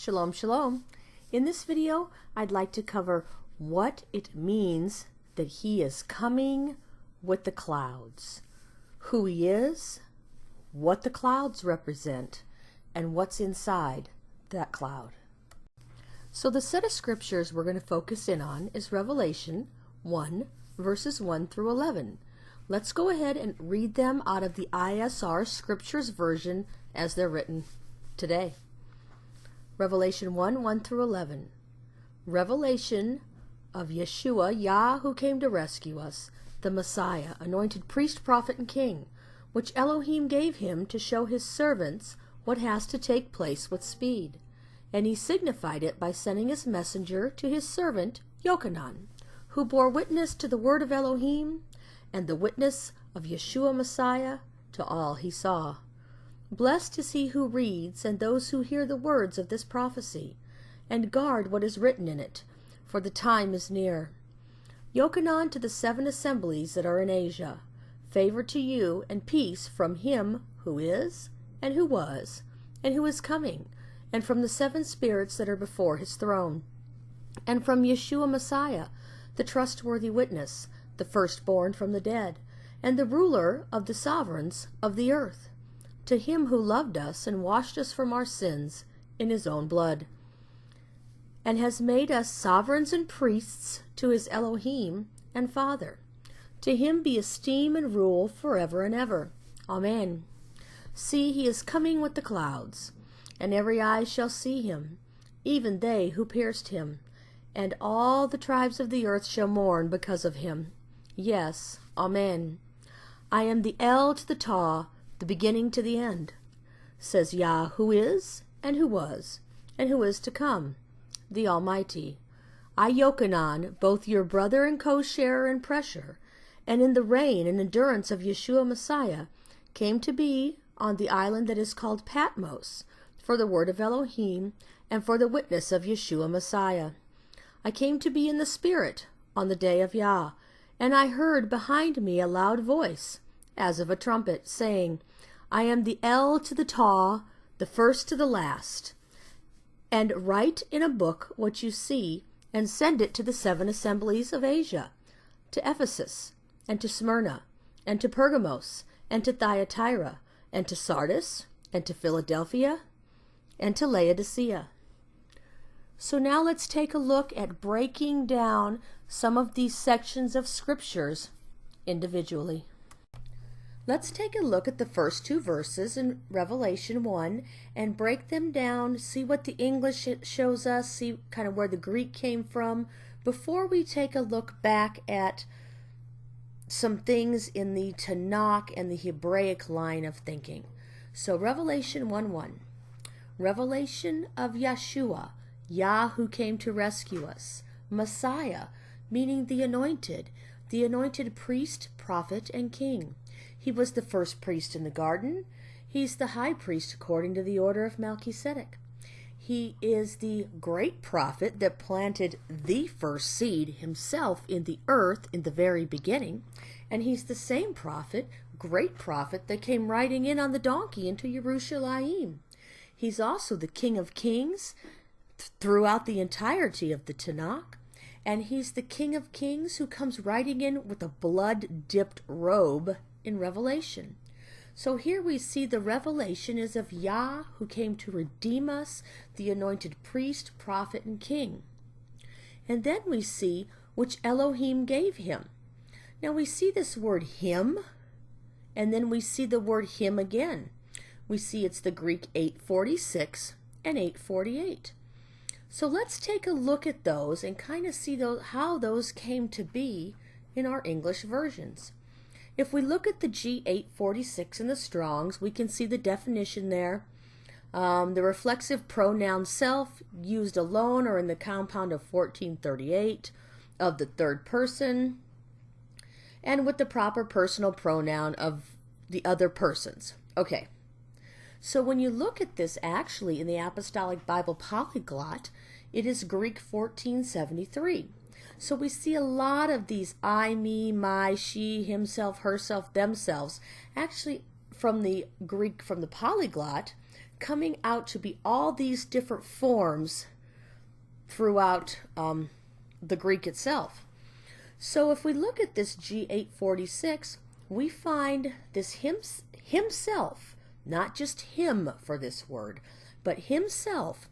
Shalom, shalom. In this video, I'd like to cover what it means that he is coming with the clouds, who he is, what the clouds represent, and what's inside that cloud. So the set of scriptures we're going to focus in on is Revelation 1, verses 1 through 11. Let's go ahead and read them out of the ISR Scriptures version as they're written today. Revelation 1, 1 through 11. Revelation of Yeshua, Yah, who came to rescue us, the Messiah, anointed priest, prophet, and king, which Elohim gave him to show his servants what has to take place with speed. And he signified it by sending his messenger to his servant Yochanan, who bore witness to the word of Elohim and the witness of Yeshua Messiah to all he saw. Blessed is he who reads and those who hear the words of this prophecy, and guard what is written in it, for the time is near. Yochanan to the 7 assemblies that are in Asia, favor to you and peace from him who is, and who was, and who is coming, and from the 7 spirits that are before his throne, and from Yeshua Messiah, the trustworthy witness, the firstborn from the dead, and the ruler of the sovereigns of the earth. To him who loved us and washed us from our sins in his own blood, and has made us sovereigns and priests to his Elohim and Father. To him be esteem and rule forever and ever. Amen. See, he is coming with the clouds, and every eye shall see him, even they who pierced him, and all the tribes of the earth shall mourn because of him. Yes, Amen. I am the El to the Tav, the beginning to the end, says Yah, who is, and who was, and who is to come, the Almighty. I, Yochanan, both your brother and co-sharer in pressure, and in the reign and endurance of Yeshua Messiah, came to be on the island that is called Patmos, for the word of Elohim, and for the witness of Yeshua Messiah. I came to be in the Spirit on the day of Yah, and I heard behind me a loud voice, as of a trumpet, saying, I am the El to the Tav, the first to the last. And write in a book what you see, and send it to the 7 assemblies of Asia, to Ephesus, and to Smyrna, and to Pergamos, and to Thyatira, and to Sardis, and to Philadelphia, and to Laodicea. So now let's take a look at breaking down some of these sections of scriptures individually. Let's take a look at the first 2 verses in Revelation 1 and break them down, see what the English shows us, see kind of where the Greek came from, before we take a look back at some things in the Tanakh and the Hebraic line of thinking. So Revelation 1:1. Revelation of Yeshua, Yah who came to rescue us, Messiah, meaning the anointed priest, prophet, and king. He was the first priest in the garden. He's the high priest according to the order of Melchizedek. He is the great prophet that planted the first seed himself in the earth in the very beginning. And he's the same prophet, great prophet, that came riding in on the donkey into Yerushalayim. He's also the King of Kings throughout the entirety of the Tanakh. And he's the King of Kings who comes riding in with a blood-dipped robe in Revelation. So here we see the revelation is of Yah who came to redeem us, the anointed priest, prophet, and king. And then we see which Elohim gave him. Now we see this word him, and then we see the word him again. We see it's the Greek 846 and 848. So let's take a look at those and kind of see how those came to be in our English versions. If we look at the G846 in the Strongs, we can see the definition there. The reflexive pronoun self used alone or in the compound of 1438 of the third person, and with the proper personal pronoun of the other persons. Okay, so when you look at this actually in the Apostolic Bible Polyglot, it is Greek 1473. So we see a lot of these I, me, my, she, himself, herself, themselves, actually from the Greek, from the polyglot, coming out to be all these different forms throughout the Greek itself. So if we look at this G846, we find this himself, not just him for this word, but himself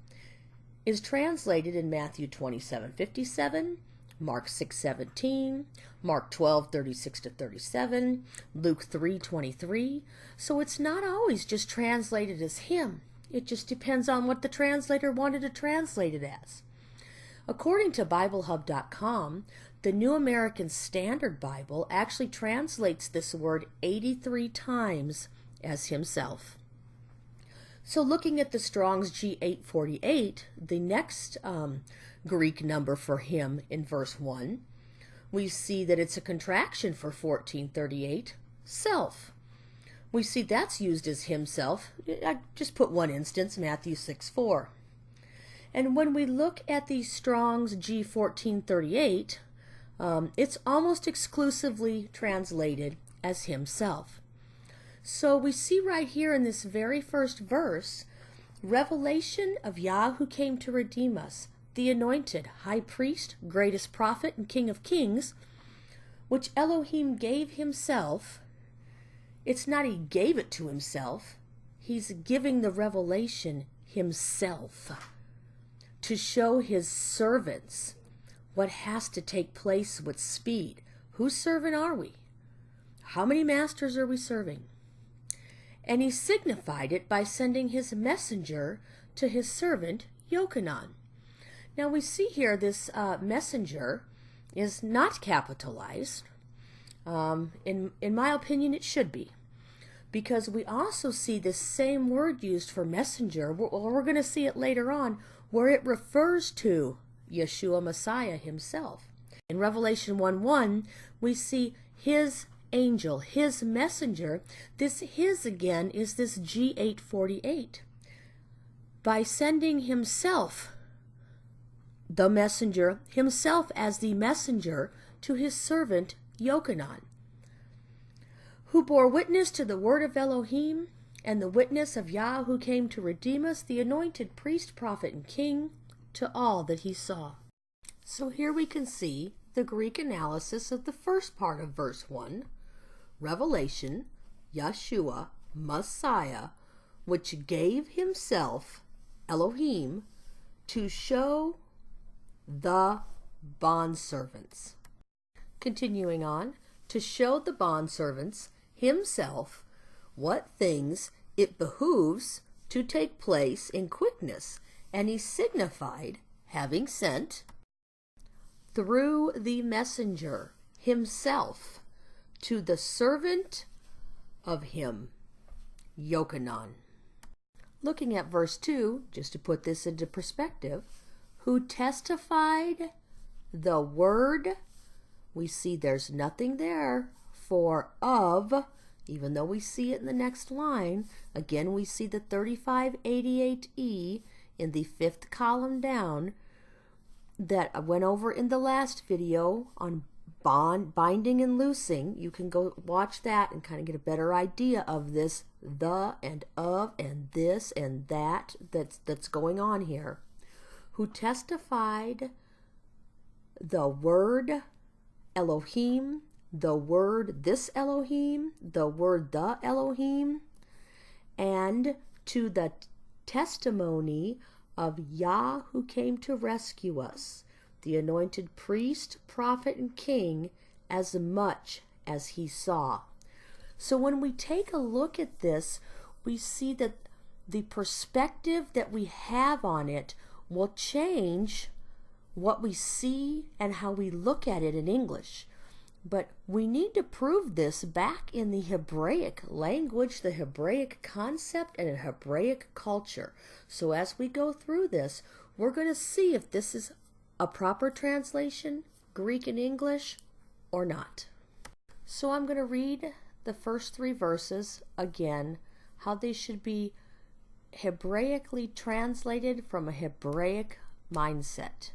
is translated in Matthew 27:57, Mark 6:17, Mark 12:36-37, Luke 3:23. So it's not always just translated as him. It just depends on what the translator wanted to translate it as. According to BibleHub.com, the New American Standard Bible actually translates this word 83 times as himself. So looking at the Strong's G848, the next Greek number for him in verse 1, we see that it's a contraction for 1438, self. We see that's used as himself. I just put one instance, Matthew 6:4. And when we look at the Strong's G1438, it's almost exclusively translated as himself. So we see right here in this very first verse, revelation of Yah who came to redeem us, the anointed high priest, greatest prophet, and king of kings, which Elohim gave himself. It's not he gave it to himself. He's giving the revelation himself to show his servants what has to take place with speed. Whose servant are we? How many masters are we serving? And he signified it by sending his messenger to his servant Yochanan. Now we see here this messenger is not capitalized. In my opinion, it should be, because we also see this same word used for messenger. We're going to see it later on, where it refers to Yeshua Messiah himself. In Revelation 1:1, we see his angel, his messenger. This his again is this G848. By sending himself, the messenger, himself as the messenger to his servant Yochanan, who bore witness to the word of Elohim and the witness of Yah who came to redeem us, the anointed priest, prophet, and king, to all that he saw. So here we can see the Greek analysis of the first part of verse 1, revelation, Yeshua, Messiah, which gave himself, Elohim, to show the bondservants. Continuing on, to show the bondservants himself what things it behooves to take place in quickness, and he signified, having sent through the messenger himself to the servant of him, Yochanan. Looking at verse 2, just to put this into perspective, who testified the word, we see there's nothing there for of, even though we see it in the next line. Again, we see the 3588E in the fifth column down that I went over in the last video on binding and loosing. You can go watch that and kind of get a better idea of this the and of and this and that that's going on here. Who testified the word Elohim, the word this Elohim, the word the Elohim, and to the testimony of Yah who came to rescue us, the anointed priest, prophet, and king, as much as he saw. So when we take a look at this, we see that the perspective that we have on it will change what we see and how we look at it in English. But we need to prove this back in the Hebraic language, the Hebraic concept, and a Hebraic culture. So as we go through this, we're going to see if this is a proper translation, Greek and English, or not. So I'm going to read the first three verses again, how they should be Hebraically translated from a Hebraic mindset.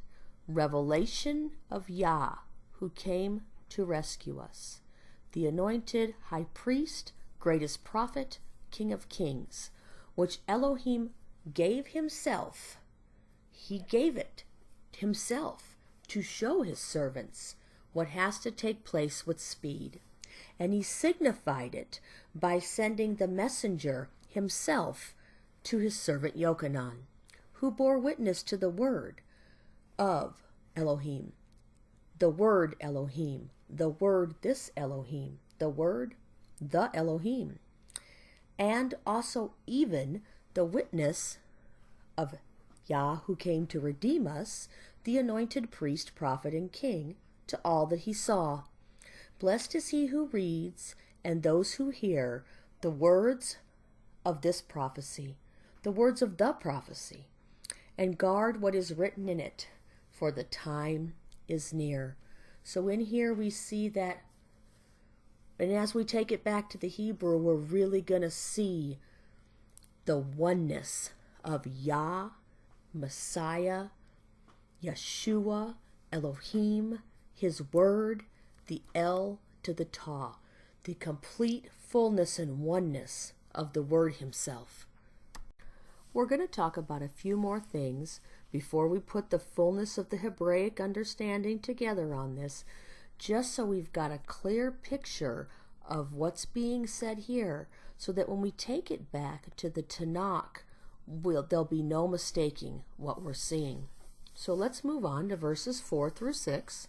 Revelation of Yah, who came to rescue us, the anointed high priest, greatest prophet, king of kings, which Elohim gave himself. He gave it himself to show his servants what has to take place with speed. And he signified it by sending the messenger himself to his servant Yochanan, who bore witness to the word of Elohim, the word Elohim, the word this Elohim, the word the Elohim, and also even the witness of Yah, who came to redeem us, the anointed priest, prophet, and king, to all that he saw. Blessed is he who reads, and those who hear the words of this prophecy, the words of the prophecy, and guard what is written in it, for the time is near. So in here we see that, and as we take it back to the Hebrew, we're really going to see the oneness of Yah, Messiah, Yeshua, Elohim, his word, the El to the Ta, the complete fullness and oneness of the word himself. We're going to talk about a few more things before we put the fullness of the Hebraic understanding together on this, just so we've got a clear picture of what's being said here, so that when we take it back to the Tanakh, there'll be no mistaking what we're seeing. So let's move on to verses 4 through 6.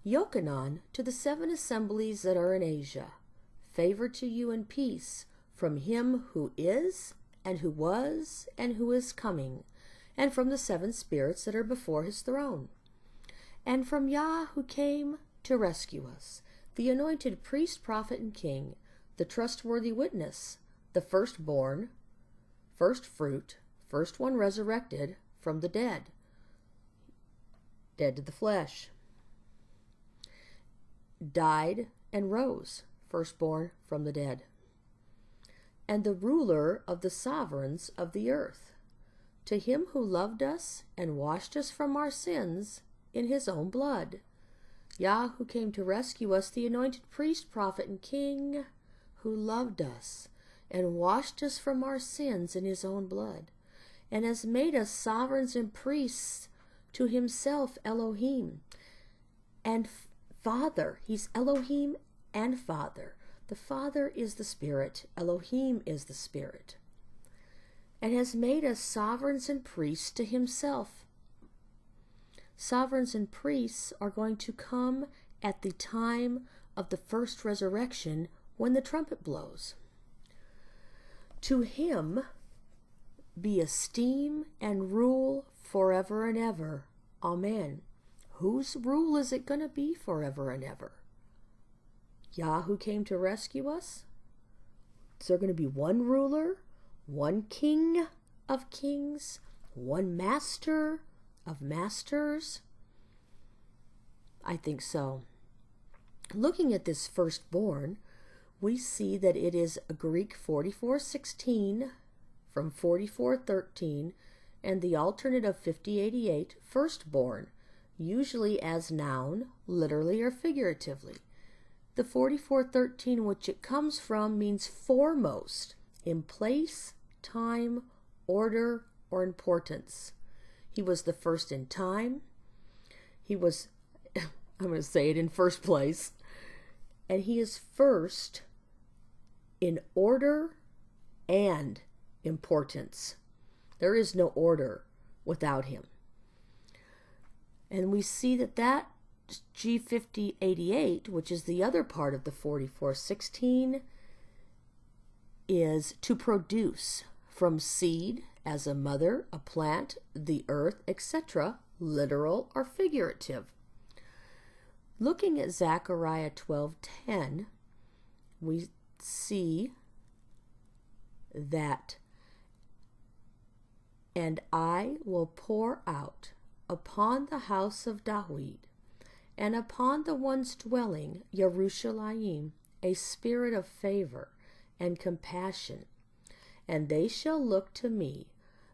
Yochanan to the 7 assemblies that are in Asia, favor to you and peace from him who is, and who was, and who is coming, and from the 7 spirits that are before his throne, and from Yah who came to rescue us, the anointed priest, prophet, and king, the trustworthy witness, the firstborn, first fruit, first one resurrected from the dead, dead to the flesh, died and rose, firstborn from the dead, and the ruler of the sovereigns of the earth, to him who loved us and washed us from our sins in his own blood, Yah who came to rescue us, the anointed priest, prophet, and king, who loved us and washed us from our sins in his own blood, and has made us sovereigns and priests to himself, Elohim, and Father. He's Elohim and Father. The Father is the Spirit, Elohim is the Spirit, and has made us sovereigns and priests to himself. Sovereigns and priests are going to come at the time of the first resurrection when the trumpet blows. To him be esteem and rule forever and ever. Amen. Whose rule is it going to be forever and ever? Yah who came to rescue us? Is there going to be one ruler, one king of kings, one master of masters? I think so. Looking at this firstborn, we see that it is a Greek 44:16 from 44:13, and the alternate of 5088, firstborn, usually as noun, literally or figuratively. The 44:13, which it comes from, means foremost, in place, time, order, or importance. He was the first in time. He was, I'm going to say it in first place, and he is first in order and importance. There is no order without him. And we see that G5088, which is the other part of the 44:16, is to produce from seed as a mother, a plant, the earth, etc., literal or figurative. Looking at Zechariah 12:10, we see that, and I will pour out upon the house of David and upon the ones dwelling Yerushalayim a spirit of favor and compassion, and they shall look to me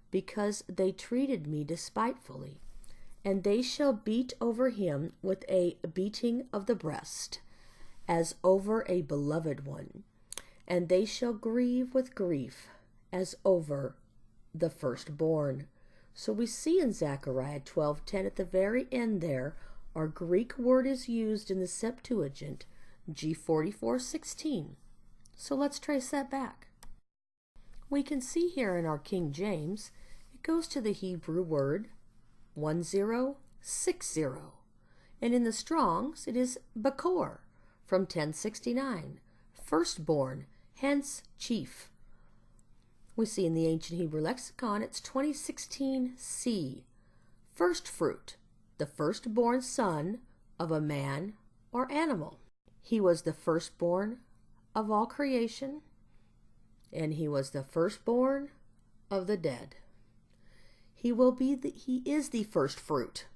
because they treated me despitefully, and they shall beat over him with a beating of the breast, as over a beloved one, and they shall grieve with grief as over the firstborn. So we see in Zechariah 12:10 at the very end there, our Greek word is used in the Septuagint, G44:16. So let's trace that back. We can see here in our King James, it goes to the Hebrew word 1060. And in the Strong's, it is Bakor from 1069, firstborn, hence chief. We see in the ancient Hebrew lexicon, it's 2016C, first fruit, the firstborn son of a man or animal. He was the firstborn of all creation, and he was the firstborn of the dead. He is the first fruit.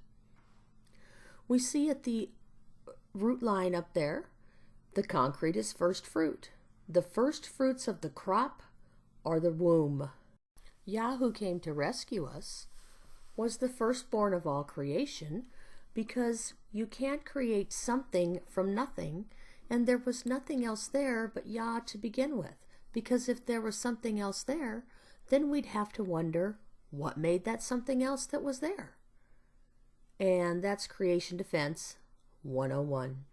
We see at the root line up there, the concrete is first fruit. The first fruits of the crop are the womb. Yah, who came to rescue us, was the firstborn of all creation, because you can't create something from nothing, and there was nothing else there but Yah to begin with. Because if there was something else there, then we'd have to wonder what made that something else that was there. And that's Creation Defense 101.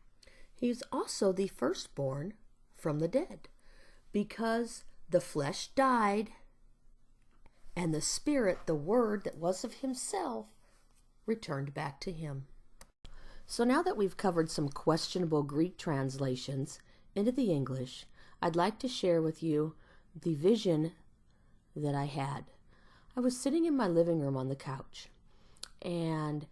He's also the firstborn from the dead, because the flesh died, and the spirit, the word that was of himself, returned back to him. So now that we've covered some questionable Greek translations into the English, I'd like to share with you the vision that I had. I was sitting in my living room on the couch, and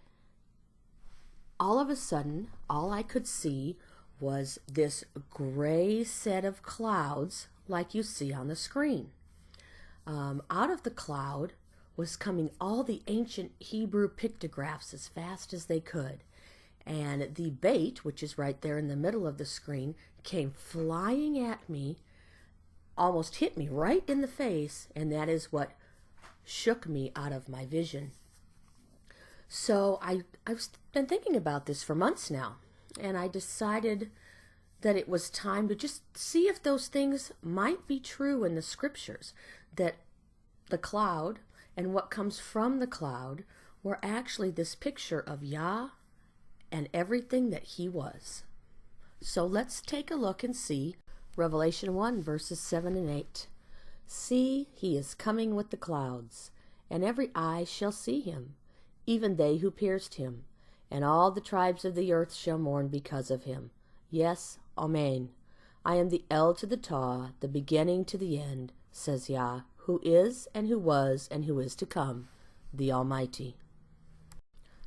all of a sudden, all I could see was this gray set of clouds like you see on the screen. Out of the cloud was coming all the ancient Hebrew pictographs as fast as they could. And the bait, which is right there in the middle of the screen, came flying at me, almost hit me right in the face, and that is what shook me out of my vision. So I've been thinking about this for months now, and I decided that it was time to just see if those things might be true in the scriptures, that the cloud and what comes from the cloud were actually this picture of Yah and everything that he was. So let's take a look and see Revelation 1 verses 7 and 8. See, he is coming with the clouds, and every eye shall see him, even they who pierced him, and all the tribes of the earth shall mourn because of him. Yes, Amen. I am the El to the Tav, the beginning to the end, says Yah, who is and who was and who is to come, the Almighty.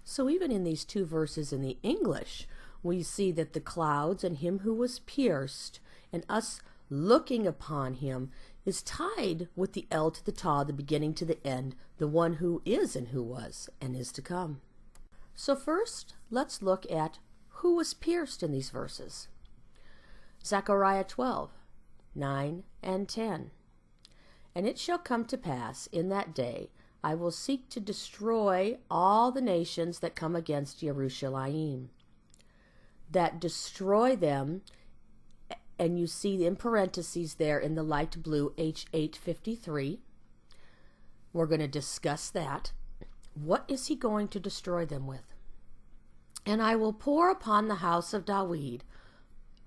So even in these two verses in the English, we see that the clouds and him who was pierced and us looking upon him is tied with the El to the Tav, the beginning to the end, the one who is and who was and is to come. So first, let's look at who was pierced in these verses. Zechariah 12, 9 and 10. And it shall come to pass in that day, I will seek to destroy all the nations that come against Jerusalem. That destroy them, and you see in parentheses there in the light blue H853. We're going to discuss that. What is he going to destroy them with? And I will pour upon the house of David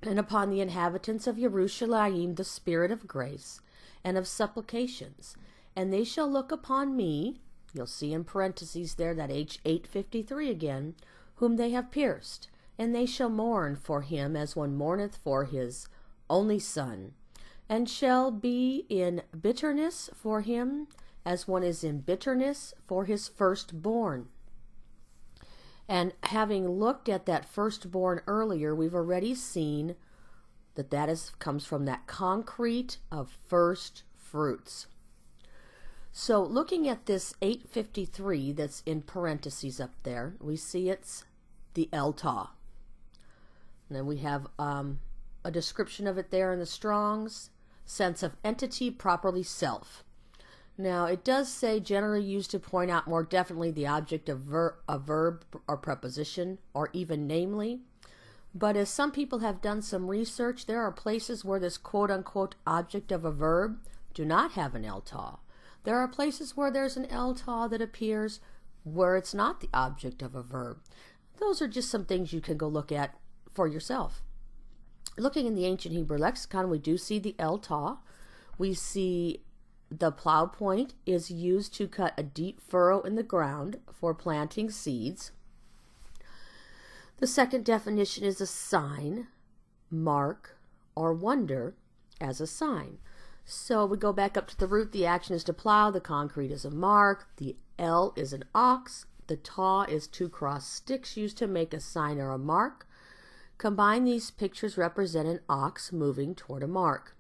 and upon the inhabitants of Jerusalem the spirit of grace and of supplications, and they shall look upon me, you'll see in parentheses there that H853 again, whom they have pierced, and they shall mourn for him as one mourneth for his only son, and shall be in bitterness for him as one is in bitterness for his firstborn. And having looked at that firstborn earlier, we've already seen that comes from that concrete of first fruits. So looking at this 853 that's in parentheses up there, we see it's the El Ta. And then we have a description of it there in the Strong's, sense of entity, properly self. Now, it does say generally used to point out more definitely the object of a verb or preposition, or even namely. But as some people have done some research, there are places where this quote-unquote object of a verb do not have an el-ta. There are places where there's an el-ta that appears where it's not the object of a verb. Those are just some things you can go look at for yourself. Looking in the ancient Hebrew lexicon, we do see the el-ta. We see the plow point is used to cut a deep furrow in the ground for planting seeds. The second definition is a sign, mark, or wonder as a sign. So we go back up to the root. The action is to plow. The concrete is a mark. The L is an ox. The ta is two crossed sticks used to make a sign or a mark. Combined, these pictures represent an ox moving toward a mark.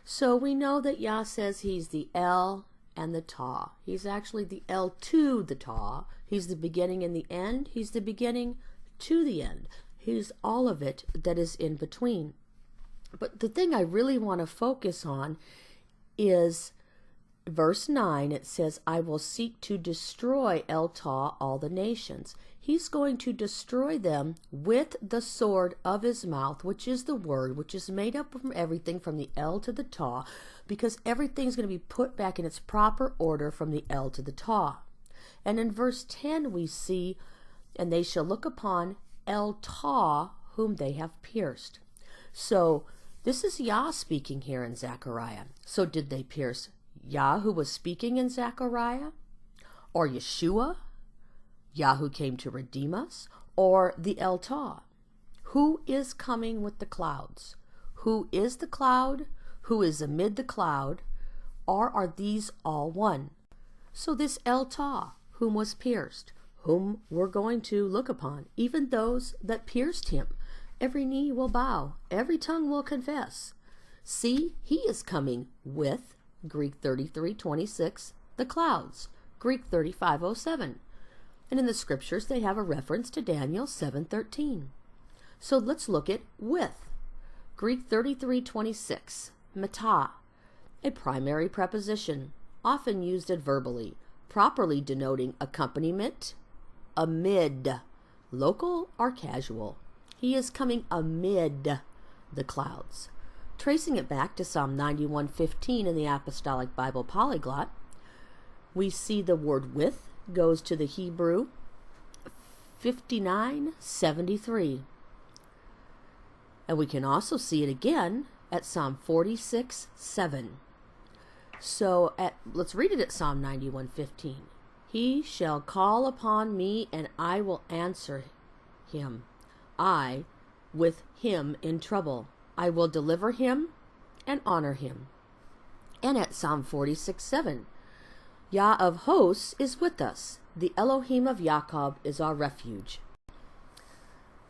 So we know that Yah says he's the El and the Ta. He's actually the El to the Ta. He's the beginning and the end. He's the beginning to the end. He's all of it that is in between. But the thing I really want to focus on is verse 9. It says, I will seek to destroy El-Ta, all the nations. He's going to destroy them with the sword of his mouth, which is the word, which is made up from everything from the El to the Ta, because everything's going to be put back in its proper order from the El to the Ta. And in verse 10 we see, and they shall look upon El-Ta, whom they have pierced. So this is Yah speaking here in Zechariah. So did they pierce Yah, who was speaking in Zechariah? Or Yeshua? Yah, who came to redeem us? Or the El-Ta? Who is coming with the clouds? Who is the cloud? Who is amid the cloud? Or are these all one? So this El-Ta, whom was pierced, whom we're going to look upon, even those that pierced him, every knee will bow, every tongue will confess. See, he is coming with, Greek 33:26, the clouds, Greek 35:07. And in the scriptures they have a reference to Daniel 7:13. So let's look at with. Greek 33:26, meta, a primary preposition, often used adverbally, properly denoting accompaniment, amid, local or casual. He is coming amid the clouds. Tracing it back to Psalm 91:15 in the Apostolic Bible Polyglot, we see the word with goes to the Hebrew 59:73. And we can also see it again at Psalm 46:7. So let's read it at Psalm 91:15. He shall call upon me, and I will answer him. I with him in trouble. I will deliver him and honor him. And at Psalm 46:7, Yah of hosts is with us. The Elohim of Jacob is our refuge.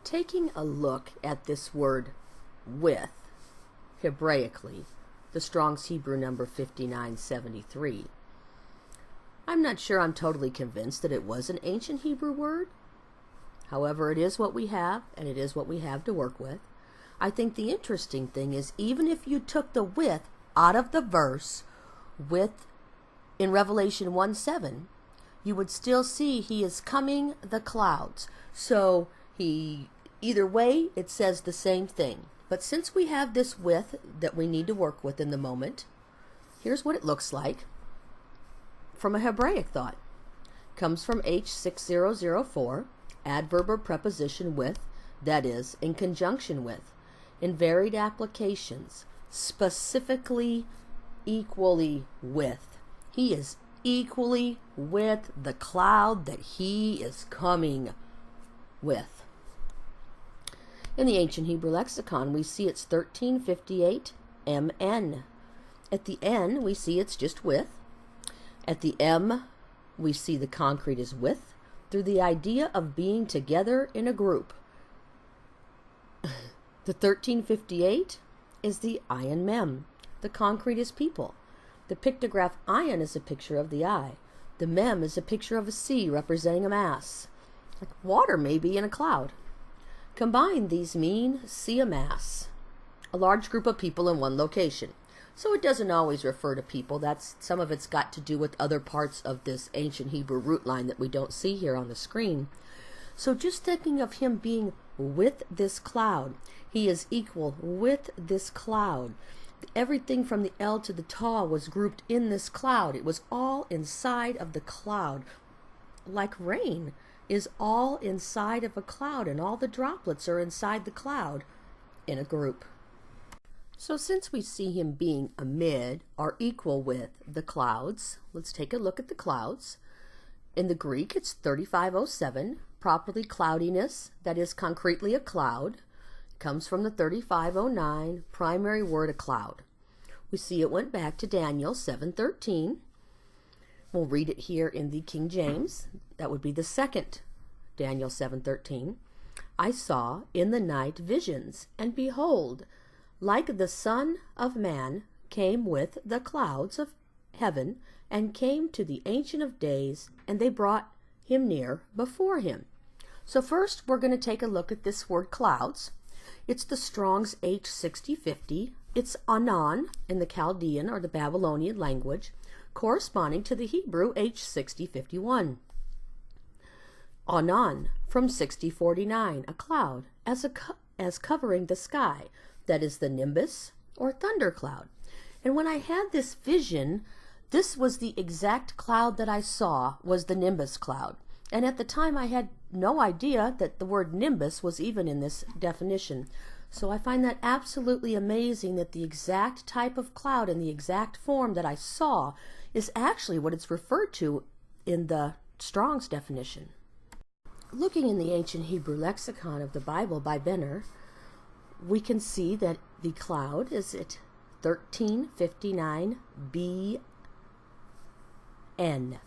Taking a look at this word with, Hebraically, the Strong's Hebrew number 5973, I'm not sure I'm totally convinced that it was an ancient Hebrew word. However, it is what we have, and it is what we have to work with. I think the interesting thing is, even if you took the with out of the verse with in Revelation 1:7, you would still see he is coming the clouds. So either way, it says the same thing. But since we have this with that we need to work with in the moment, here's what it looks like from a Hebraic thought. Comes from H6004, adverb or preposition with, that is, in conjunction with, in varied applications, specifically, equally with. He is equally with the cloud that he is coming with. In the ancient Hebrew lexicon, we see it's 1358 MN. At the N, we see it's just with. At the M, we see the concrete is with, through the idea of being together in a group. The 1358 is the ayin mem. The concrete is people. The pictograph ayin is a picture of the eye. The mem is a picture of a sea representing a mass. Like water maybe in a cloud. Combined, these mean see a mass. A large group of people in one location. So it doesn't always refer to people. Some of it's got to do with other parts of this ancient Hebrew root line that we don't see here on the screen. So just thinking of him being with this cloud. He is equal with this cloud. Everything from the El to the Taw was grouped in this cloud. It was all inside of the cloud, like rain is all inside of a cloud, and all the droplets are inside the cloud in a group. So since we see him being amid or equal with the clouds, let's take a look at the clouds. In the Greek, it's 3507, properly cloudiness, that is concretely a cloud. It comes from the 3509 primary word, a cloud. We see it went back to Daniel 7:13. We'll read it here in the King James. That would be the second Daniel 7:13. I saw in the night visions, and behold, like the Son of Man came with the clouds of heaven, and came to the Ancient of Days, and they brought him near before him. So first we're going to take a look at this word clouds. It's the Strong's H6050. It's Anan in the Chaldean or the Babylonian language, corresponding to the Hebrew H6051. Anan from 6049, a cloud, as covering the sky. That is the nimbus or thundercloud. And when I had this vision, this was the exact cloud that I saw, was the nimbus cloud. And at the time I had no idea that the word nimbus was even in this definition. So I find that absolutely amazing that the exact type of cloud and the exact form that I saw is actually what it's referred to in the Strong's definition. Looking in the ancient Hebrew lexicon of the Bible by Benner, we can see that the cloud is at 1359 BN. And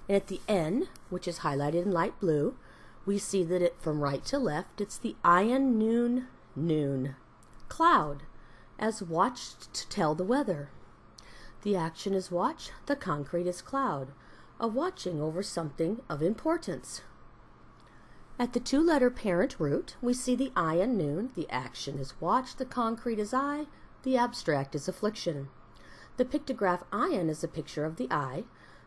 at the N, which is highlighted in light blue, we see that it from right to left, it's the Ayin Nun cloud, as watched to tell the weather. The action is watch, the concrete is cloud, a watching over something of importance. At the two-letter parent root, we see the Ayin Nun, the action is watch, the concrete is eye, the abstract is affliction. The pictograph Ayin is a picture of the eye.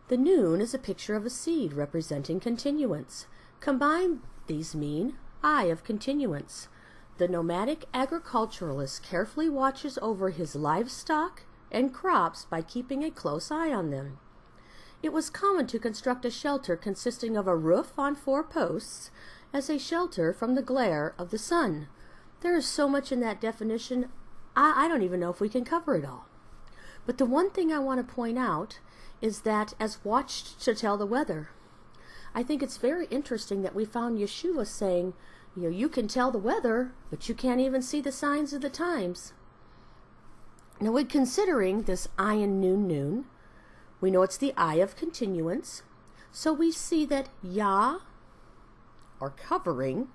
The Nun is a picture of a seed representing continuance. Combined, these mean eye of continuance. The nomadic agriculturalist carefully watches over his livestock and crops by keeping a close eye on them. It was common to construct a shelter consisting of a roof on 4 posts as a shelter from the glare of the sun. There is so much in that definition, I don't even know if we can cover it all. But the one thing I want to point out is that as watched to tell the weather, I think it's very interesting that we found Yeshua saying, you can tell the weather, but you can't even see the signs of the times. Now, when considering this Ayin Nun, we know it's the eye of continuance. So we see that Yah, or covering,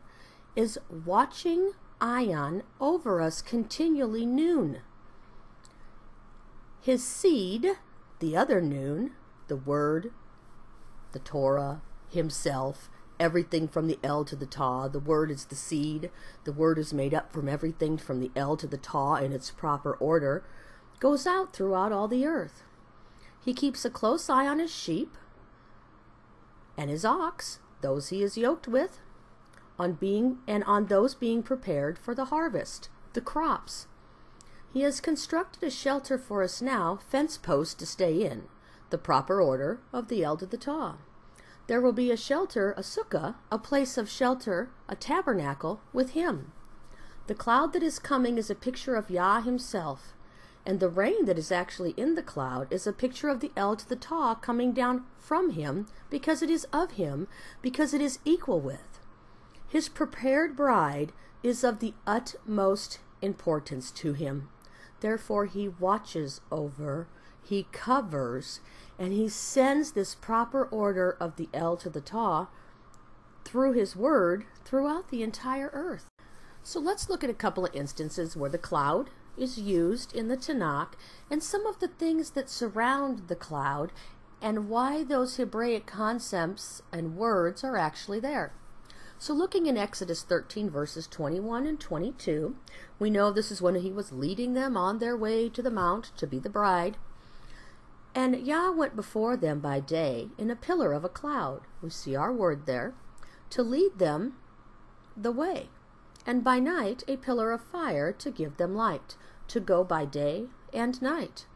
is watching Ayin over us continually noon. His seed, the other Nun, the Word, the Torah, himself, everything from the El to the Taw. The Word is the seed. The Word is made up from everything from the El to the Taw in its proper order, goes out throughout all the earth. He keeps a close eye on his sheep and his ox, those he is yoked with, on those being prepared for the harvest, the crops. He has constructed a shelter for us now, fence posts to stay in, the proper order of the El to the Taw. There will be a shelter, a sukkah, a place of shelter, a tabernacle with him. The cloud that is coming is a picture of Yah himself, and the rain that is actually in the cloud is a picture of the El to the Taw coming down from him, because it is of him, because it is equal with. His prepared bride is of the utmost importance to him. Therefore he watches over, he covers, and he sends this proper order of the El to the Taw through his word throughout the entire earth. So let's look at a couple of instances where the cloud is used in the Tanakh and some of the things that surround the cloud and why those Hebraic concepts and words are actually there. So looking in Exodus 13 verses 21 and 22, we know this is when he was leading them on their way to the mount to be the bride. And Yah went before them by day in a pillar of a cloud, we see our word there, to lead them the way, and by night a pillar of fire to give them light. to go by day and night.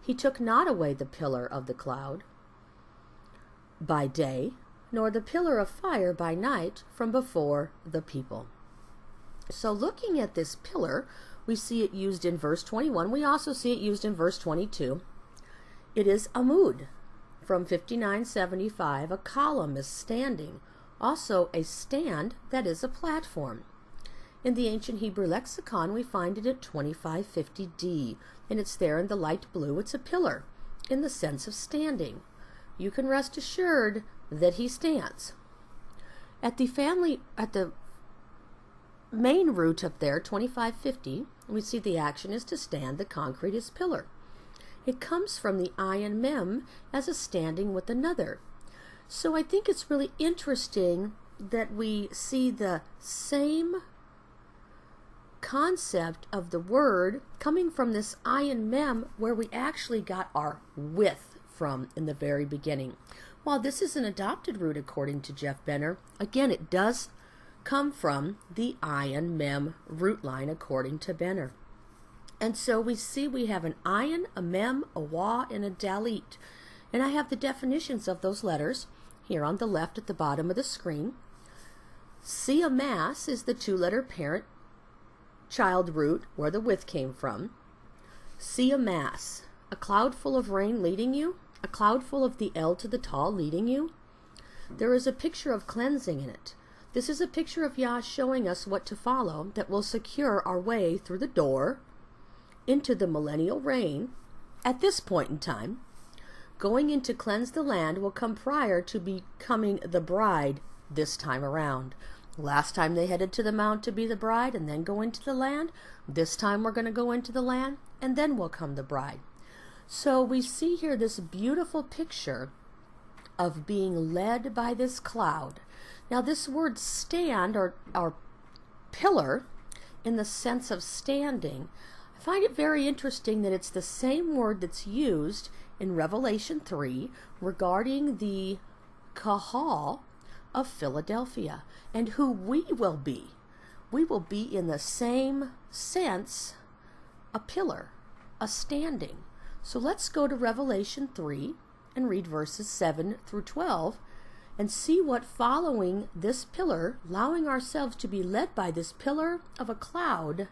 He took not away the pillar of the cloud by day, nor the pillar of fire by night from before the people. So looking at this pillar, we see it used in verse 21. We also see it used in verse 22. It is amud. From 5975, a column is standing. Also a stand, that is a platform. In the ancient Hebrew lexicon, we find it at 2550D, and it's there in the light blue. It's a pillar in the sense of standing. You can rest assured that he stands. At the main root up there, 2550, we see the action is to stand, the concrete is pillar. It comes from the ayin mem as a standing with another. So I think it's really interesting that we see the same concept of the word coming from this ayin mem where we actually got our with from in the very beginning. While this is an adopted root according to Jeff Benner, again it does come from the ayin mem root line according to Benner. And so we see we have an ayin, a mem, a wa, and a dalit. And I have the definitions of those letters here on the left at the bottom of the screen. Siamas is the two-letter parent-child root where the with came from. Siamas, a cloud full of rain leading you, a cloud full of the L to the tall leading you. There is a picture of cleansing in it. This is a picture of Yah showing us what to follow that will secure our way through the door into the millennial reign. At this point in time, going in to cleanse the land will come prior to becoming the bride this time around. Last time they headed to the mount to be the bride and then go into the land. This time we're going to go into the land and then will come the bride. So we see here this beautiful picture of being led by this cloud. Now this word stand or pillar in the sense of standing, I find it very interesting that it's the same word that's used in Revelation 3 regarding the Kahal of Philadelphia and who we will be. We will be in the same sense a pillar, a standing. So let's go to Revelation 3 and read verses 7 through 12 and see what following this pillar, allowing ourselves to be led by this pillar of a cloud,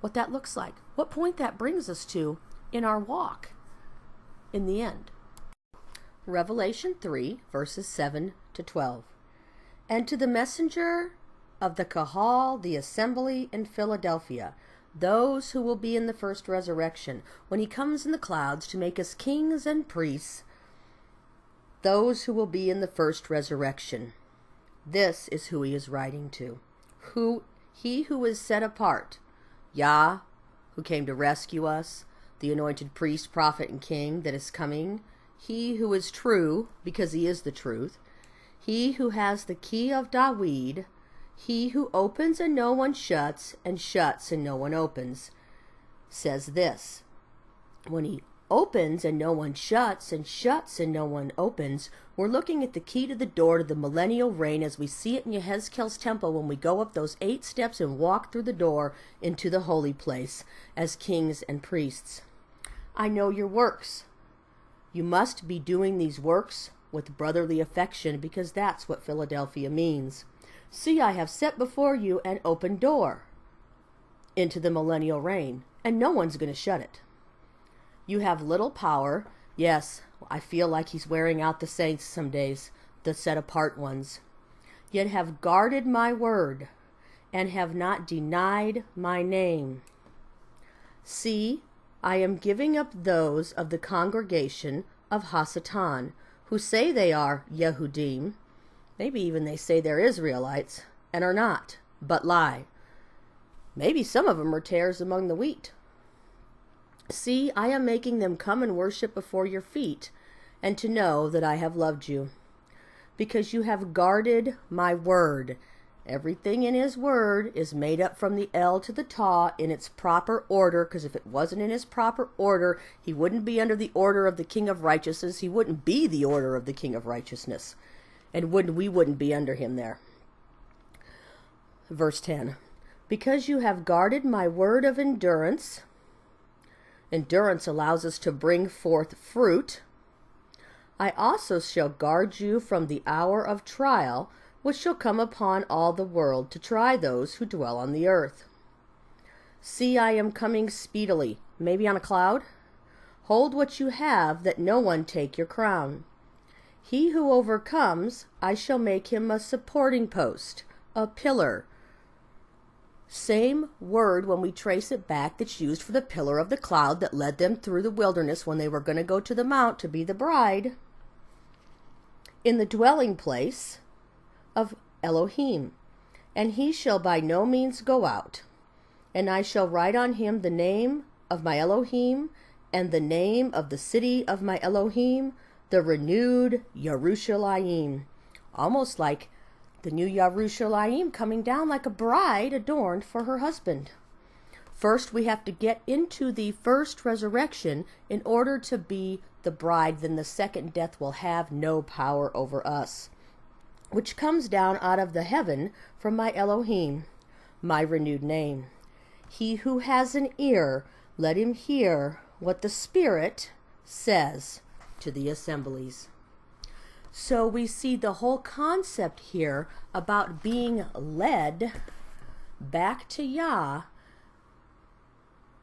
what that looks like, what point that brings us to in our walk in the end. Revelation 3, verses 7 to 12. And to the messenger of the Kahal, the assembly in Philadelphia, those who will be in the first resurrection, when he comes in the clouds to make us kings and priests, those who will be in the first resurrection. This is who he is writing to. He who is set apart, Yah, who came to rescue us, the anointed priest, prophet, and king that is coming, he who is true, because he is the truth, he who has the key of Dawid, he who opens and no one shuts, and shuts and no one opens, says this. When he opens and no one shuts, and shuts and no one opens, we're looking at the key to the door to the millennial reign as we see it in Yehezkel's temple when we go up those 8 steps and walk through the door into the holy place as kings and priests. I know your works. You must be doing these works with brotherly affection, because that's what Philadelphia means. See, I have set before you an open door into the millennial reign, and no one's going to shut it. You have little power. Yes, I feel like he's wearing out the saints some days, the set-apart ones. Yet have guarded my word, and have not denied my name. See, I am giving up those of the congregation of Hasatan, who say they are Yehudim. Maybe even they say they're Israelites, and are not, but lie. Maybe some of them are tares among the wheat. See, I am making them come and worship before your feet, and to know that I have loved you, because you have guarded my word. Everything in his word is made up from the L to the Ta in its proper order, because if it wasn't in his proper order, he wouldn't be under the order of the King of Righteousness. He wouldn't be the order of the King of Righteousness, and we wouldn't be under him there. Verse 10. Because you have guarded my word of endurance. Endurance allows us to bring forth fruit. I also shall guard you from the hour of trial, which shall come upon all the world to try those who dwell on the earth. See, I am coming speedily, maybe on a cloud. Hold what you have, that no one take your crown. He who overcomes, I shall make him a supporting post, a pillar. Same word when we trace it back that's used for the pillar of the cloud that led them through the wilderness when they were going to go to the mount to be the bride. In the dwelling place of Elohim, and he shall by no means go out. And I shall write on him the name of my Elohim, and the name of the city of my Elohim, the renewed Yerushalayim. Almost like the new Yerushalayim coming down like a bride adorned for her husband. First, we have to get into the first resurrection in order to be the bride. Then the second death will have no power over us, which comes down out of the heaven from my Elohim, my renewed name. He who has an ear, let him hear what the Spirit says to the assemblies. So we see the whole concept here about being led back to Yah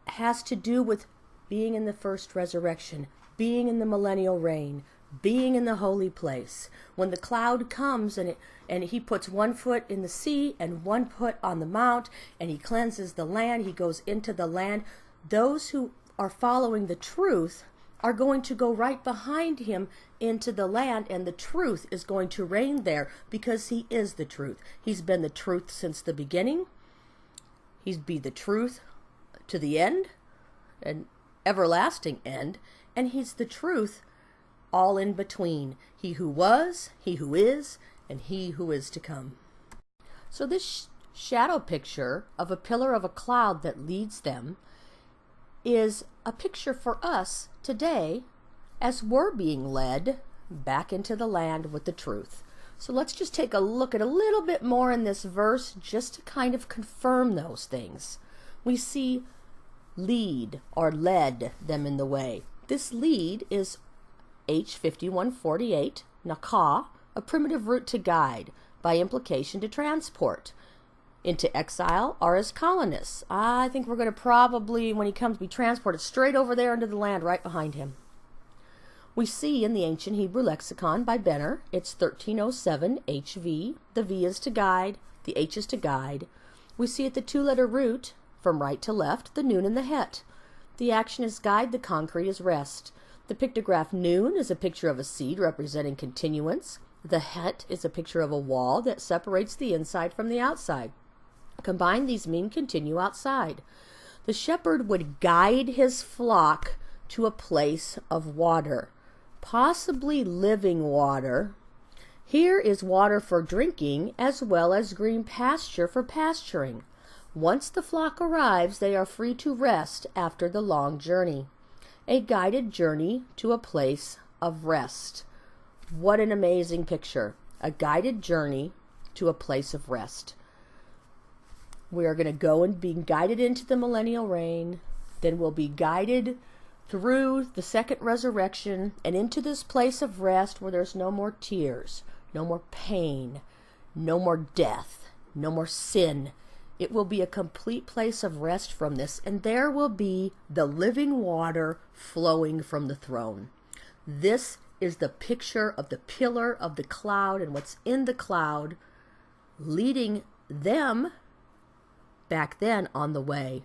has to do with being in the first resurrection, being in the millennial reign, being in the holy place. When the cloud comes and he puts one foot in the sea and one foot on the mount, and he cleanses the land, he goes into the land. Those who are following the truth are going to go right behind him into the land, and the truth is going to reign there because he is the truth. He's been the truth since the beginning. He's be the truth to the end, an everlasting end, and he's the truth all in between. He who was, he who is, and he who is to come. So this shadow picture of a pillar of a cloud that leads them is a picture for us today as we're being led back into the land with the truth. So let's just take a look at a little bit more in this verse just to kind of confirm those things. We see lead or led them in the way. This lead is H5148, nakah, a primitive root to guide, by implication to transport. Into exile or as colonists. I think we're going to probably, when he comes, be transported straight over there into the land right behind him. We see in the ancient Hebrew lexicon by Benner, it's 1307 HV. The V is to guide, the H is to guide. We see at the two-letter root, from right to left, the nun and the het. The action is guide, the concrete is rest. The pictograph nun is a picture of a seed representing continuance. The het is a picture of a wall that separates the inside from the outside. Combined, these mean continue outside. The shepherd would guide his flock to a place of water, possibly living water. Here is water for drinking as well as green pasture for pasturing. Once the flock arrives, they are free to rest after the long journey. A guided journey to a place of rest. What an amazing picture. A guided journey to a place of rest. We are going to go and be guided into the millennial reign. Then we'll be guided through the second resurrection and into this place of rest where there's no more tears, no more pain, no more death, no more sin. It will be a complete place of rest from this, and there will be the living water flowing from the throne. This is the picture of the pillar of the cloud and what's in the cloud leading them back then on the way,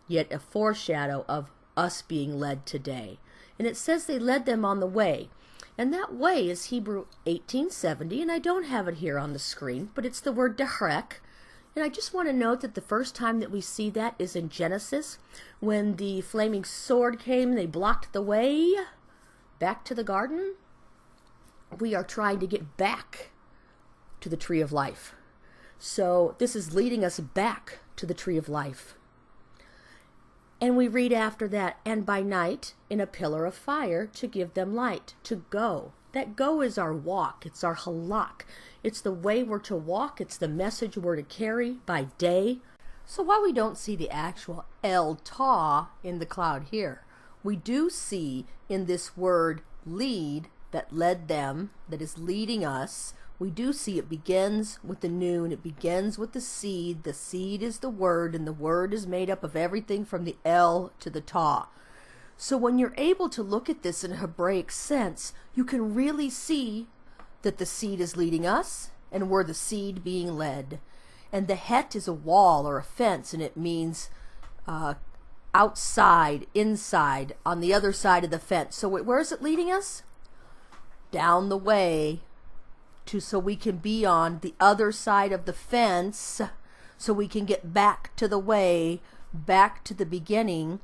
yet a foreshadow of us being led today. And it says they led them on the way. And that way is Hebrew 1870, and I don't have it here on the screen, but it's the word dehrek. And I just want to note that the first time that we see that is in Genesis, when the flaming sword came, they blocked the way back to the garden. We are trying to get back to the tree of life. So this is leading us back to the tree of life. And we read after that, and by night in a pillar of fire to give them light, to go. That go is our walk. It's our halak. It's the way we're to walk. It's the message we're to carry by day. So while we don't see the actual El Ta in the cloud here, we do see in this word lead, that led them, that is leading us, we do see it begins with the noon, it begins with the seed is the word, and the word is made up of everything from the El to the Ta. So when you're able to look at this in a Hebraic sense, you can really see that the seed is leading us, and we're the seed being led. And the het is a wall or a fence, and it means outside, inside, on the other side of the fence. So where is it leading us? Down the way, so we can be on the other side of the fence, so we can get back to the way, back to the beginning.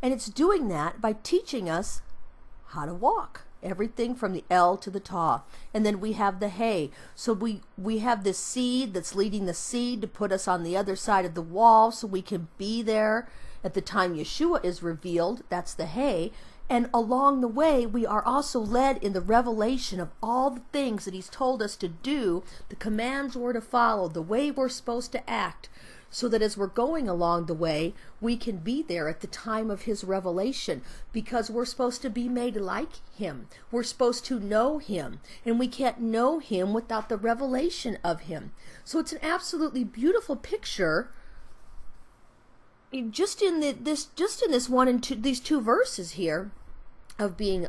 And it's doing that by teaching us how to walk. Everything from the El to the Ta. And then we have the Hay. So we have this seed that's leading the seed to put us on the other side of the wall so we can be there at the time Yeshua is revealed. That's the Hay. And along the way, we are also led in the revelation of all the things that he's told us to do, the commands we're to follow, the way we're supposed to act, so that as we're going along the way, we can be there at the time of his revelation, because we're supposed to be made like him. We're supposed to know him, and we can't know him without the revelation of him. So it's an absolutely beautiful picture just in this one and two, these two verses here, of being,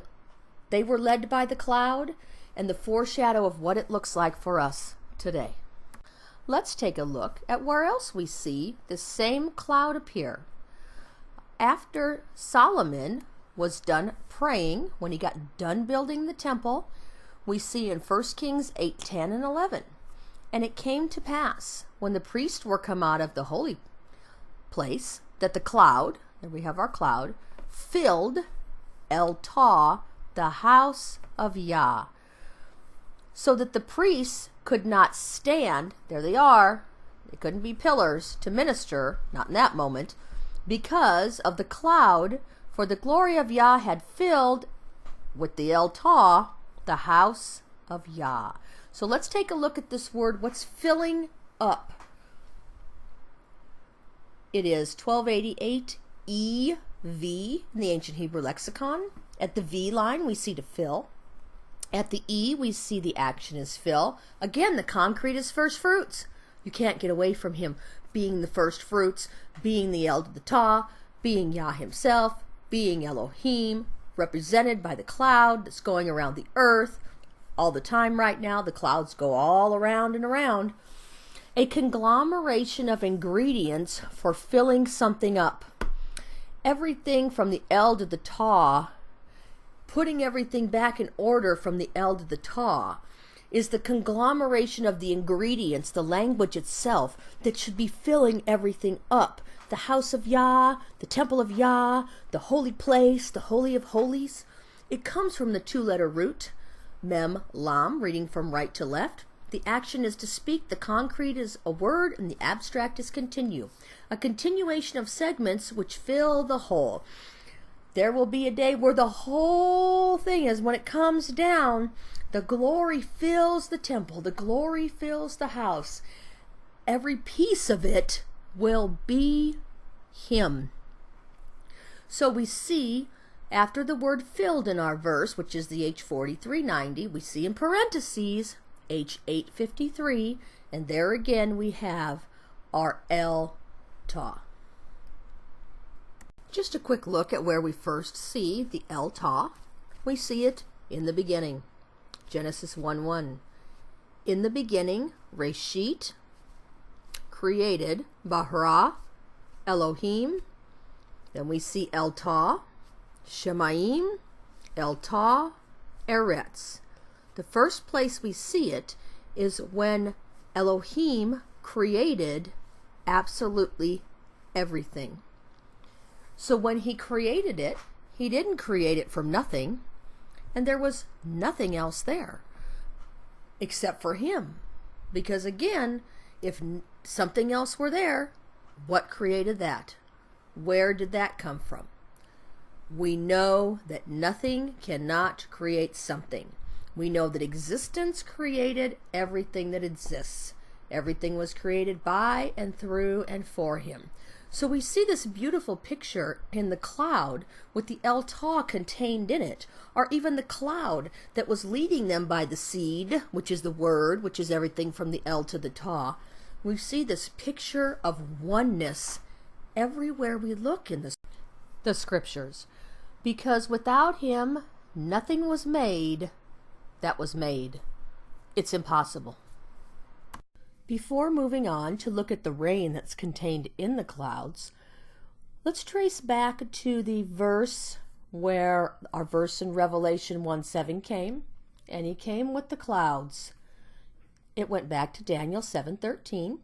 they were led by the cloud, and the foreshadow of what it looks like for us today. Let's take a look at where else we see the same cloud appear. After Solomon was done praying, when he got done building the temple, we see in 1 Kings 8, 10, and 11. And it came to pass, when the priests were come out of the holy place, that the cloud, there we have our cloud, filled El Ta, the house of Yah, so that the priests could not stand, there they are, they couldn't be pillars to minister, not in that moment, because of the cloud, for the glory of Yah had filled with the El Ta, the house of Yah. So let's take a look at this word, what's filling up. It is 1288 EV in the ancient Hebrew lexicon. At the V line, we see to fill. At the E, we see the action is fill. Again, the concrete is first fruits. You can't get away from him being the first fruits, being the El to the Ta, being Yah himself, being Elohim, represented by the cloud that's going around the earth. All the time right now, the clouds go all around and around. A conglomeration of ingredients for filling something up. Everything from the El to the Ta, putting everything back in order from the El to the Ta, is the conglomeration of the ingredients, the language itself, that should be filling everything up. The house of Yah, the temple of Yah, the holy place, the holy of holies. It comes from the two-letter root, Mem, Lam, reading from right to left. The action is to speak, the concrete is a word, and the abstract is continue. A continuation of segments which fill the whole. There will be a day where the whole thing is, when it comes down, the glory fills the temple, the glory fills the house. Every piece of it will be him. So we see, after the word filled in our verse, which is the H4390, we see in parentheses H853, and there again we have our El Ta. Just a quick look at where we first see the El Ta. We see it in the beginning. Genesis 1:1. In the beginning, Reshit, created, Bahra, Elohim. Then we see El Ta, Shemaim, El Ta, Eretz. The first place we see it is when Elohim created absolutely everything. So when he created it, he didn't create it from nothing, and there was nothing else there except for him. Because again, if something else were there, what created that? Where did that come from? We know that nothing cannot create something. We know that existence created everything that exists. Everything was created by and through and for him. So we see this beautiful picture in the cloud with the El Ta contained in it, or even the cloud that was leading them by the seed, which is the word, which is everything from the El to the Ta. We see this picture of oneness everywhere we look in the scriptures, because without him nothing was made that was made. It's impossible. Before moving on to look at the rain that's contained in the clouds, let's trace back to the verse where our verse in Revelation 1:7 came, and he came with the clouds. It went back to Daniel 7:13.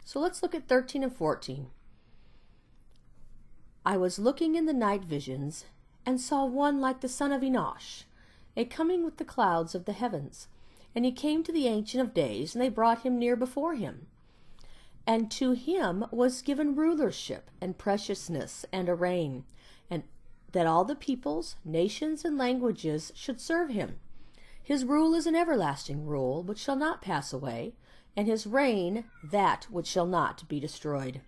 So let's look at 13 and 14. I was looking in the night visions and saw one like the son of ENOSH, a coming with the clouds of the heavens. And he came to the Ancient of Days, and they brought him near before him. And to him was given rulership and preciousness and a reign, and that all the peoples, nations, and languages should serve him. His rule is an everlasting rule, which shall not pass away, and his reign that which shall not be destroyed.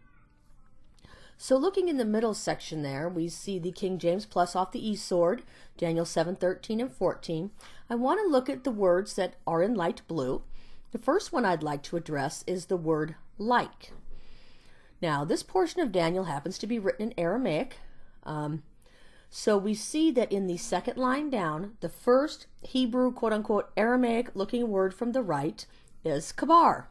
So looking in the middle section there, we see the King James Plus off the eSword, Daniel 7:13 and 14. I want to look at the words that are in light blue. The first one I'd like to address is the word like. Now, this portion of Daniel happens to be written in Aramaic. So we see that in the second line down, the first Hebrew, quote-unquote, Aramaic-looking word from the right is kabar.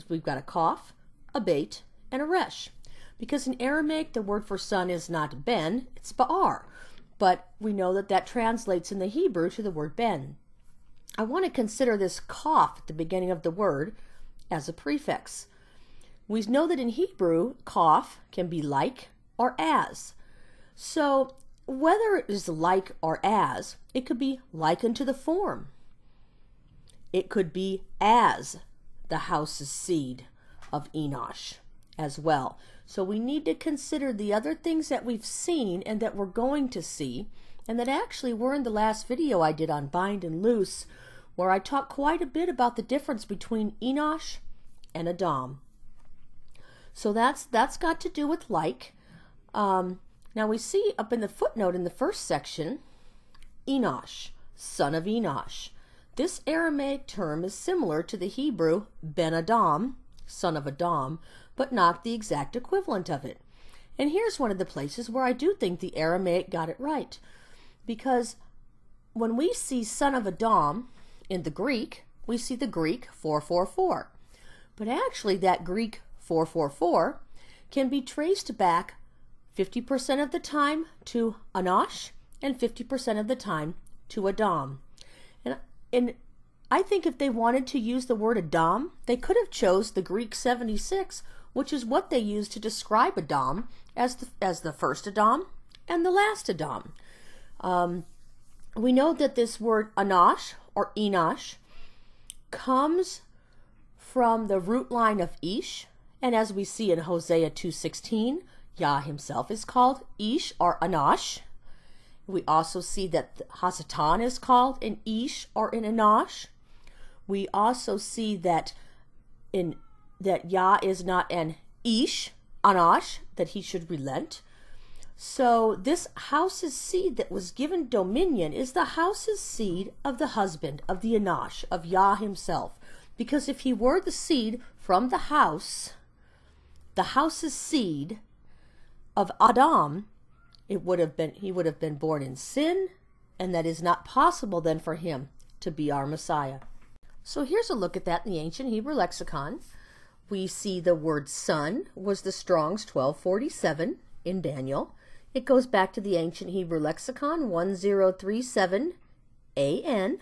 We've got a kaf, a bait, and a resh. Because in Aramaic, the word for son is not ben, it's ba'ar. But we know that that translates in the Hebrew to the word ben. I want to consider this kaf at the beginning of the word as a prefix. We know that in Hebrew, kaf can be like or as. So whether it is like or as, it could be like unto the form. It could be as the house's seed of ENOSH as well. So we need to consider the other things that we've seen and that we're going to see, and that actually were in the last video I did on bind and loose, where I talked quite a bit about the difference between ENOSH and Adam. So that's got to do with like. Now we see up in the footnote in the first section, ENOSH, son of ENOSH. This Aramaic term is similar to the Hebrew Ben Adam, son of Adam, but not the exact equivalent of it. And here's one of the places where I do think the Aramaic got it right. Because when we see son of Adam in the Greek, we see the Greek 444. But actually that Greek 444 can be traced back 50% of the time to ENOSH and 50% of the time to Adam. And I think if they wanted to use the word Adam, they could have chose the Greek 76, which is what they used to describe Adam as the first Adam and the last Adam. We know that this word ENOSH or ENOSH comes from the root line of Ish, and as we see in Hosea 2:16, Yah himself is called Ish or ENOSH. We also see that Hasatan is called in Ish or in ENOSH. We also see that Yah is not an Ish, ENOSH, that he should relent. So this house's seed that was given dominion is the house's seed of the husband, of the ENOSH, of Yah himself. Because if he were the seed from the house's seed of Adam, he would have been born in sin, and that is not possible then for him to be our Messiah. So here's a look at that in the ancient Hebrew lexicon. We see the word son was the Strong's 1247 in Daniel. It goes back to the ancient Hebrew lexicon 1037 AN.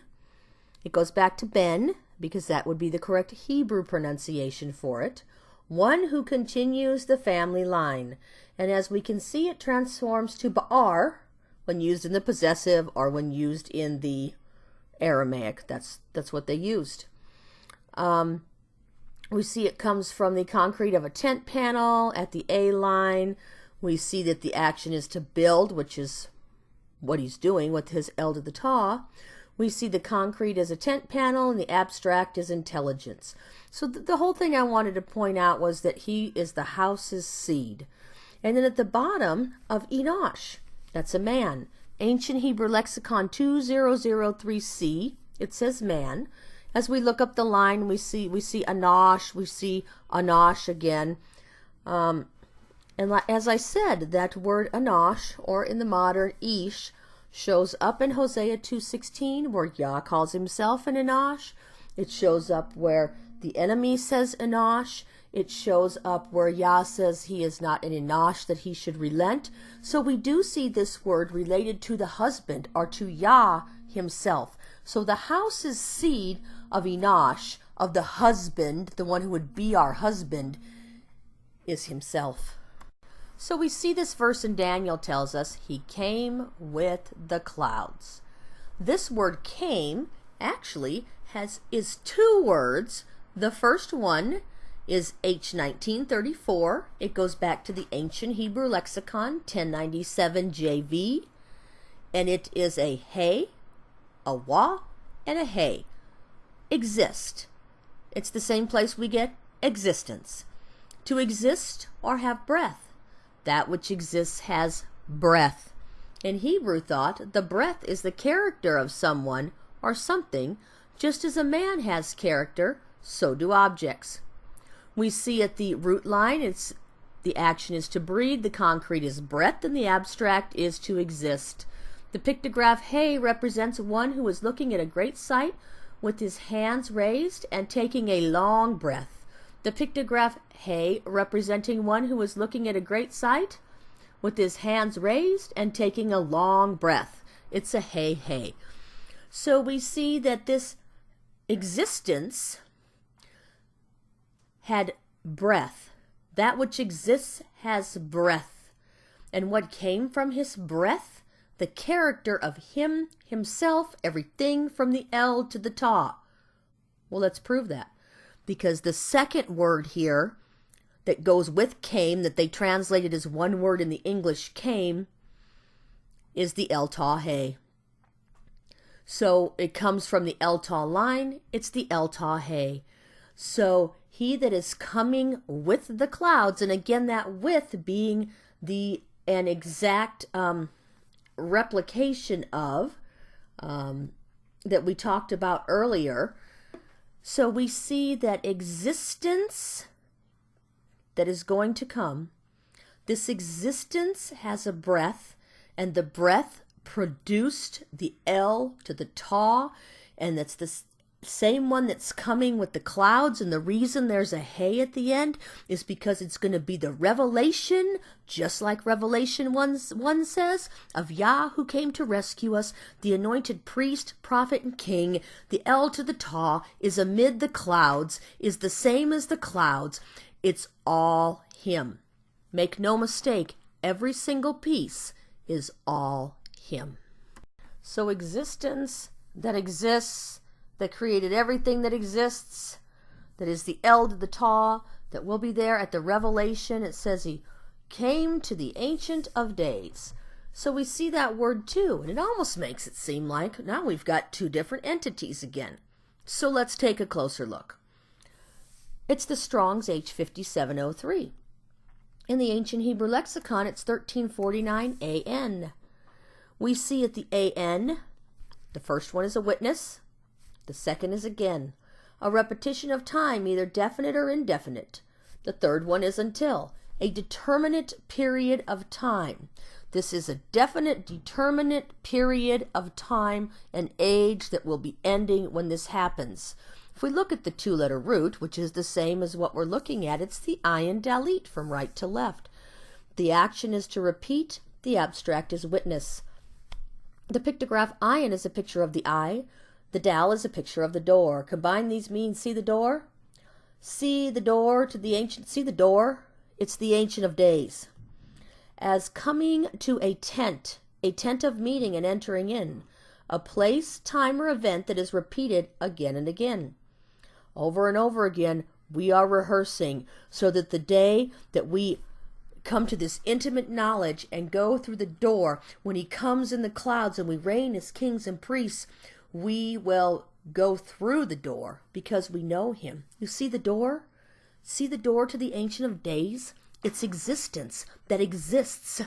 It goes back to Ben, because that would be the correct Hebrew pronunciation for it. One who continues the family line. And as we can see, it transforms to Ba'ar when used in the possessive or when used in the Aramaic. That's what they used. We see it comes from the concrete of a tent panel at the A line. We see that the action is to build, which is what he's doing with his El to the Ta. We see the concrete as a tent panel and the abstract as intelligence. So the whole thing I wanted to point out was that he is the house's seed. And then at the bottom of ENOSH, that's a man. Ancient Hebrew Lexicon 2003C, it says man. As we look up the line, we see ENOSH, we see ENOSH again. And as I said, that word ENOSH, or in the modern Ish, shows up in Hosea 2:16, where Yah calls himself an ENOSH. It shows up where the enemy says ENOSH. It shows up where Yah says he is not an ENOSH, that he should relent. So we do see this word related to the husband, or to Yah himself. So the house's seed of ENOSH, of the husband, the one who would be our husband, is himself. So we see this verse in Daniel tells us he came with the clouds. This word came actually is two words. The first one is H1934. It goes back to the Ancient Hebrew Lexicon 1097 JV, and it is a hey, a wah, and a hey. Exist. It's the same place we get existence. To exist or have breath. That which exists has breath. In Hebrew thought, the breath is the character of someone or something. Just as a man has character, so do objects. We see at the root line, the action is to breathe, the concrete is breath, and the abstract is to exist. The pictograph hey represents one who is looking at a great sight with his hands raised and taking a long breath. The pictograph hey representing one who is looking at a great sight with his hands raised and taking a long breath. It's a hey hey. So we see that this existence had breath. That which exists has breath. And what came from his breath? The character of him, himself, everything from the L to the Ta. Well, let's prove that. Because the second word here that goes with came, that they translated as one word in the English came, is the El Ta He. So it comes from the El Ta line, it's the El Ta He. So he that is coming with the clouds, and again that with being an exact replication of that we talked about earlier. So we see that existence that is going to come, this existence has a breath, and the breath produced the L to the Ta, and that's the same one that's coming with the clouds. And the reason there's a hey at the end is because it's going to be the revelation, just like Revelation 1 says, of Yah who came to rescue us, the anointed priest, prophet, and king. The L to the Ta is amid the clouds, is the same as the clouds. It's all him. Make no mistake, every single piece is all him. So existence that exists, that created everything that exists, that is the El to the Ta, that will be there at the Revelation. It says he came to the Ancient of Days. So we see that word too, and it almost makes it seem like now we've got two different entities again. So let's take a closer look. It's the Strong's H5703. In the Ancient Hebrew Lexicon, it's 1349 AN. We see at the AN, the first one is a witness, the second is again, a repetition of time, either definite or indefinite. The third one is until, a determinate period of time. This is a definite, determinate period of time and age that will be ending when this happens. If we look at the two-letter root, which is the same as what we're looking at, it's the ayin dalit from right to left. The action is to repeat, the abstract is witness. The pictograph ayin is a picture of the eye. The dal is a picture of the door. Combine these means see the door? See the door to the ancient. See the door? It's the Ancient of Days. As coming to a tent of meeting and entering in, a place, time, or event that is repeated again and again. Over and over again, we are rehearsing so that the day that we come to this intimate knowledge and go through the door, when he comes in the clouds and we reign as kings and priests, we will go through the door because we know him. You see the door? See the door to the Ancient of Days? Its existence that exists,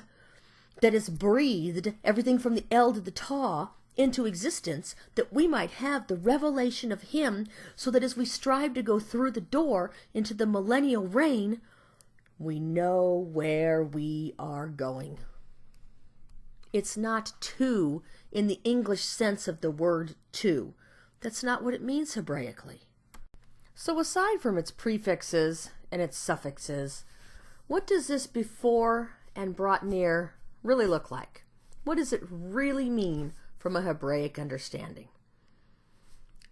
that is breathed, everything from the El to the Ta, into existence, that we might have the revelation of him, so that as we strive to go through the door into the millennial reign, we know where we are going. It's not to in the English sense of the word to. That's not what it means Hebraically. So aside from its prefixes and its suffixes, what does this before and brought near really look like? What does it really mean from a Hebraic understanding?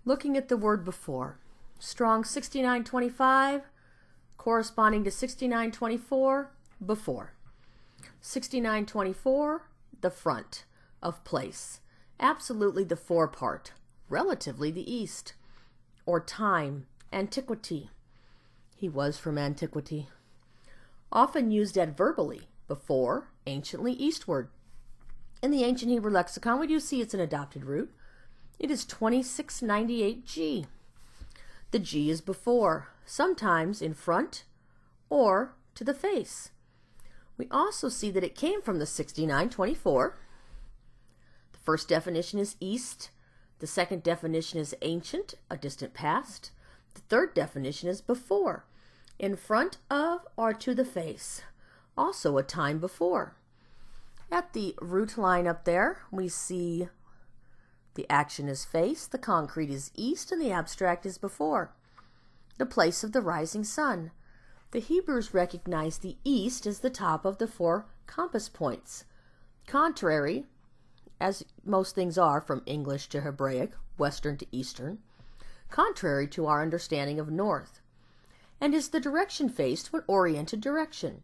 Looking at the word before, Strong 6925, corresponding to 6924, before. 6924, the front of place, absolutely the forepart, relatively the east, or time, antiquity. He was from antiquity. Often used adverbally, before, anciently eastward. In the ancient Hebrew lexicon, we do see it's an adopted root. It is 2698G. The G is before, sometimes in front or to the face. We also see that it came from the 6924. The first definition is east. The second definition is ancient, a distant past. The third definition is before, in front of or to the face, also a time before. At the root line up there, we see the action is face, the concrete is east, and the abstract is before. The place of the rising sun. The Hebrews recognized the east as the top of the 4 compass points. Contrary, as most things are from English to Hebraic, Western to Eastern, contrary to our understanding of north, and is the direction faced to an oriented direction.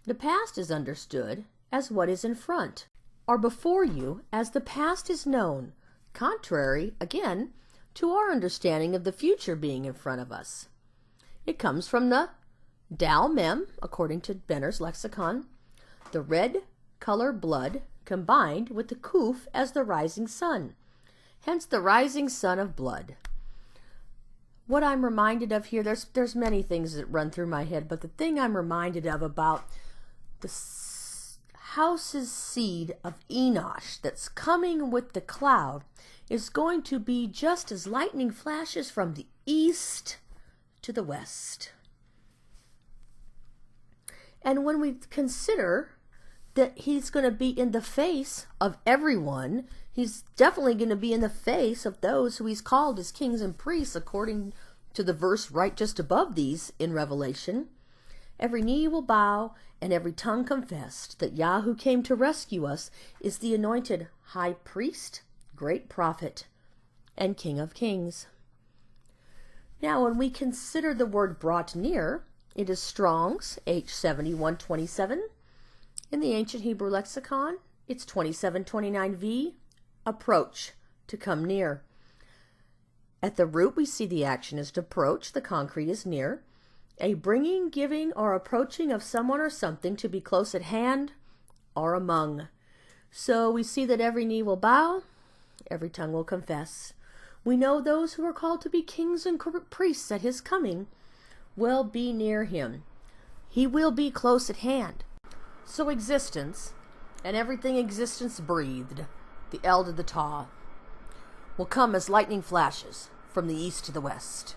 The past is understood as what is in front, or before you as the past is known, contrary, again, to our understanding of the future being in front of us. It comes from the Dal Mem, according to Benner's lexicon, the red color blood combined with the Kuf as the rising sun, hence the rising sun of blood. What I'm reminded of here, there's many things that run through my head, but the thing I'm reminded of about the house's seed of Enosh that's coming with the cloud is going to be just as lightning flashes from the east to the west. And when we consider that he's going to be in the face of everyone, he's definitely going to be in the face of those who he's called as kings and priests, according to the verse right just above these in Revelation. Every knee will bow and every tongue confess that Yah who came to rescue us is the anointed high priest, great prophet, and King of kings. Now, when we consider the word brought near, it is Strong's H7127. In the ancient Hebrew lexicon, it's 2729V, approach, to come near. At the root, we see the action is to approach, the concrete is near, a bringing, giving, or approaching of someone or something to be close at hand or among. So we see that every knee will bow, every tongue will confess. We know those who are called to be kings and priests at his coming will be near him. He will be close at hand. So existence, and everything existence breathed, the El to the Ta, will come as lightning flashes from the east to the west.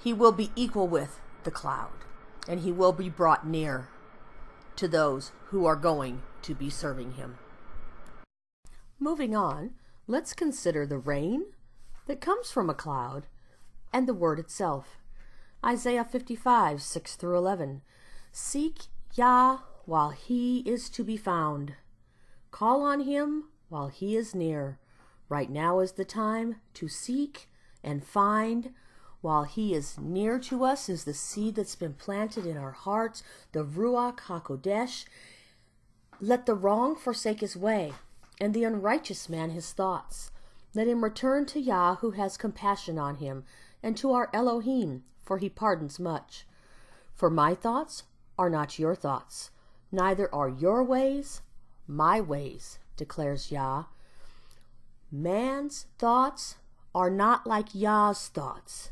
He will be equal with the cloud, and he will be brought near to those who are going to be serving him. Moving on, let's consider the rain that comes from a cloud and the word itself. Isaiah 55, 6 through 11. Seek Yah while he is to be found. Call on him while he is near. Right now is the time to seek and find. While he is near to us is the seed that's been planted in our hearts, the Ruach HaKodesh. Let the wrong forsake his way, and the unrighteous man his thoughts. Let him return to Yah who has compassion on him, and to our Elohim, for he pardons much. For my thoughts are not your thoughts, neither are your ways my ways, declares Yah. Man's thoughts are not like Yah's thoughts.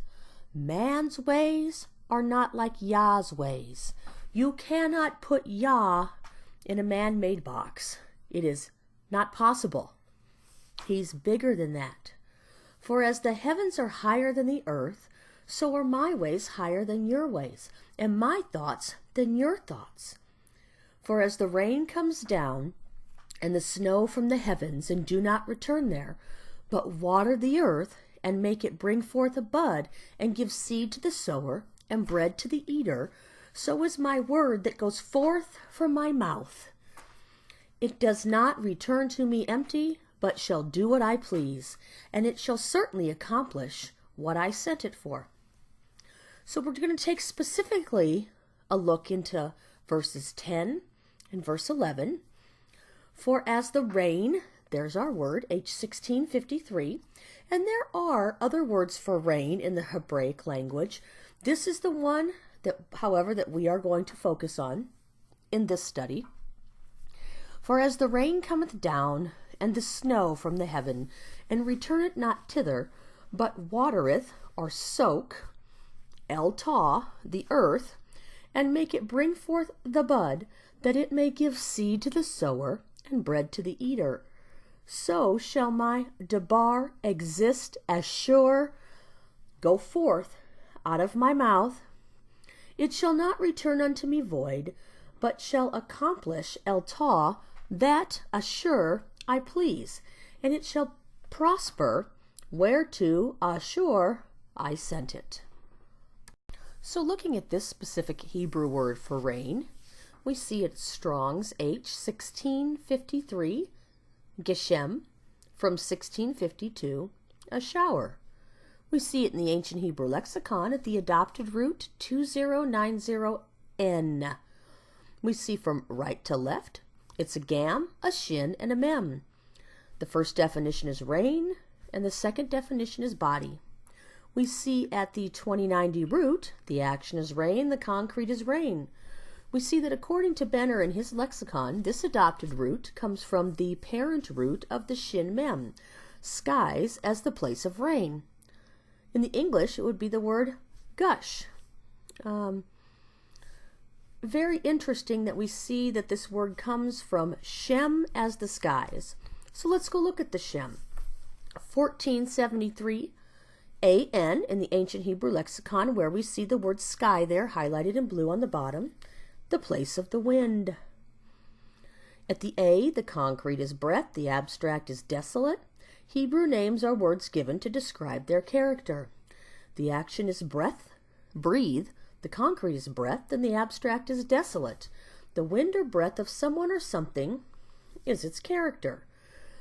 Man's ways are not like Yah's ways. You cannot put Yah in a man-made box. It is not possible. He's bigger than that. For as the heavens are higher than the earth, so are my ways higher than your ways, and my thoughts than your thoughts. For as the rain comes down and the snow from the heavens, and do not return there, but water the earth, and make it bring forth a bud, and give seed to the sower, and bread to the eater, so is my word that goes forth from my mouth. It does not return to me empty, but shall do what I please, and it shall certainly accomplish what I sent it for. So we're going to take specifically a look into verses 10 and verse 11. For as the rain, there's our word, H1653, and there are other words for rain in the Hebraic language. This is the one that, however, that we are going to focus on in this study. For as the rain cometh down, and the snow from the heaven, and returneth not thither, but watereth, or soak, el-tah, the earth, and make it bring forth the bud, that it may give seed to the sower, and bread to the eater. So shall my debar exist as sure, go forth out of my mouth. It shall not return unto me void, but shall accomplish el-tah, that assure I please, and it shall prosper whereto assure I sent it. So looking at this specific Hebrew word for rain, we see it Strong's H1653, geshem, from 1652, a shower. We see it in the ancient Hebrew lexicon at the adopted root 2090n. We see from right to left, it's a gam, a shin, and a mem. The first definition is rain, and the second definition is body. We see at the 2090 root, the action is rain, the concrete is rain. We see that according to Benner in his lexicon, this adopted root comes from the parent root of the shin mem, skies as the place of rain. In the English, it would be the word gush. Very interesting that we see that this word comes from Shem as the skies. So let's go look at the Shem. 1473 AN in the ancient Hebrew lexicon, where we see the word sky there highlighted in blue on the bottom, the place of the wind. At the A, the concrete is breath, the abstract is desolate. Hebrew names are words given to describe their character. The action is breath, breathe, the concrete is breath, and the abstract is desolate. The wind or breath of someone or something is its character.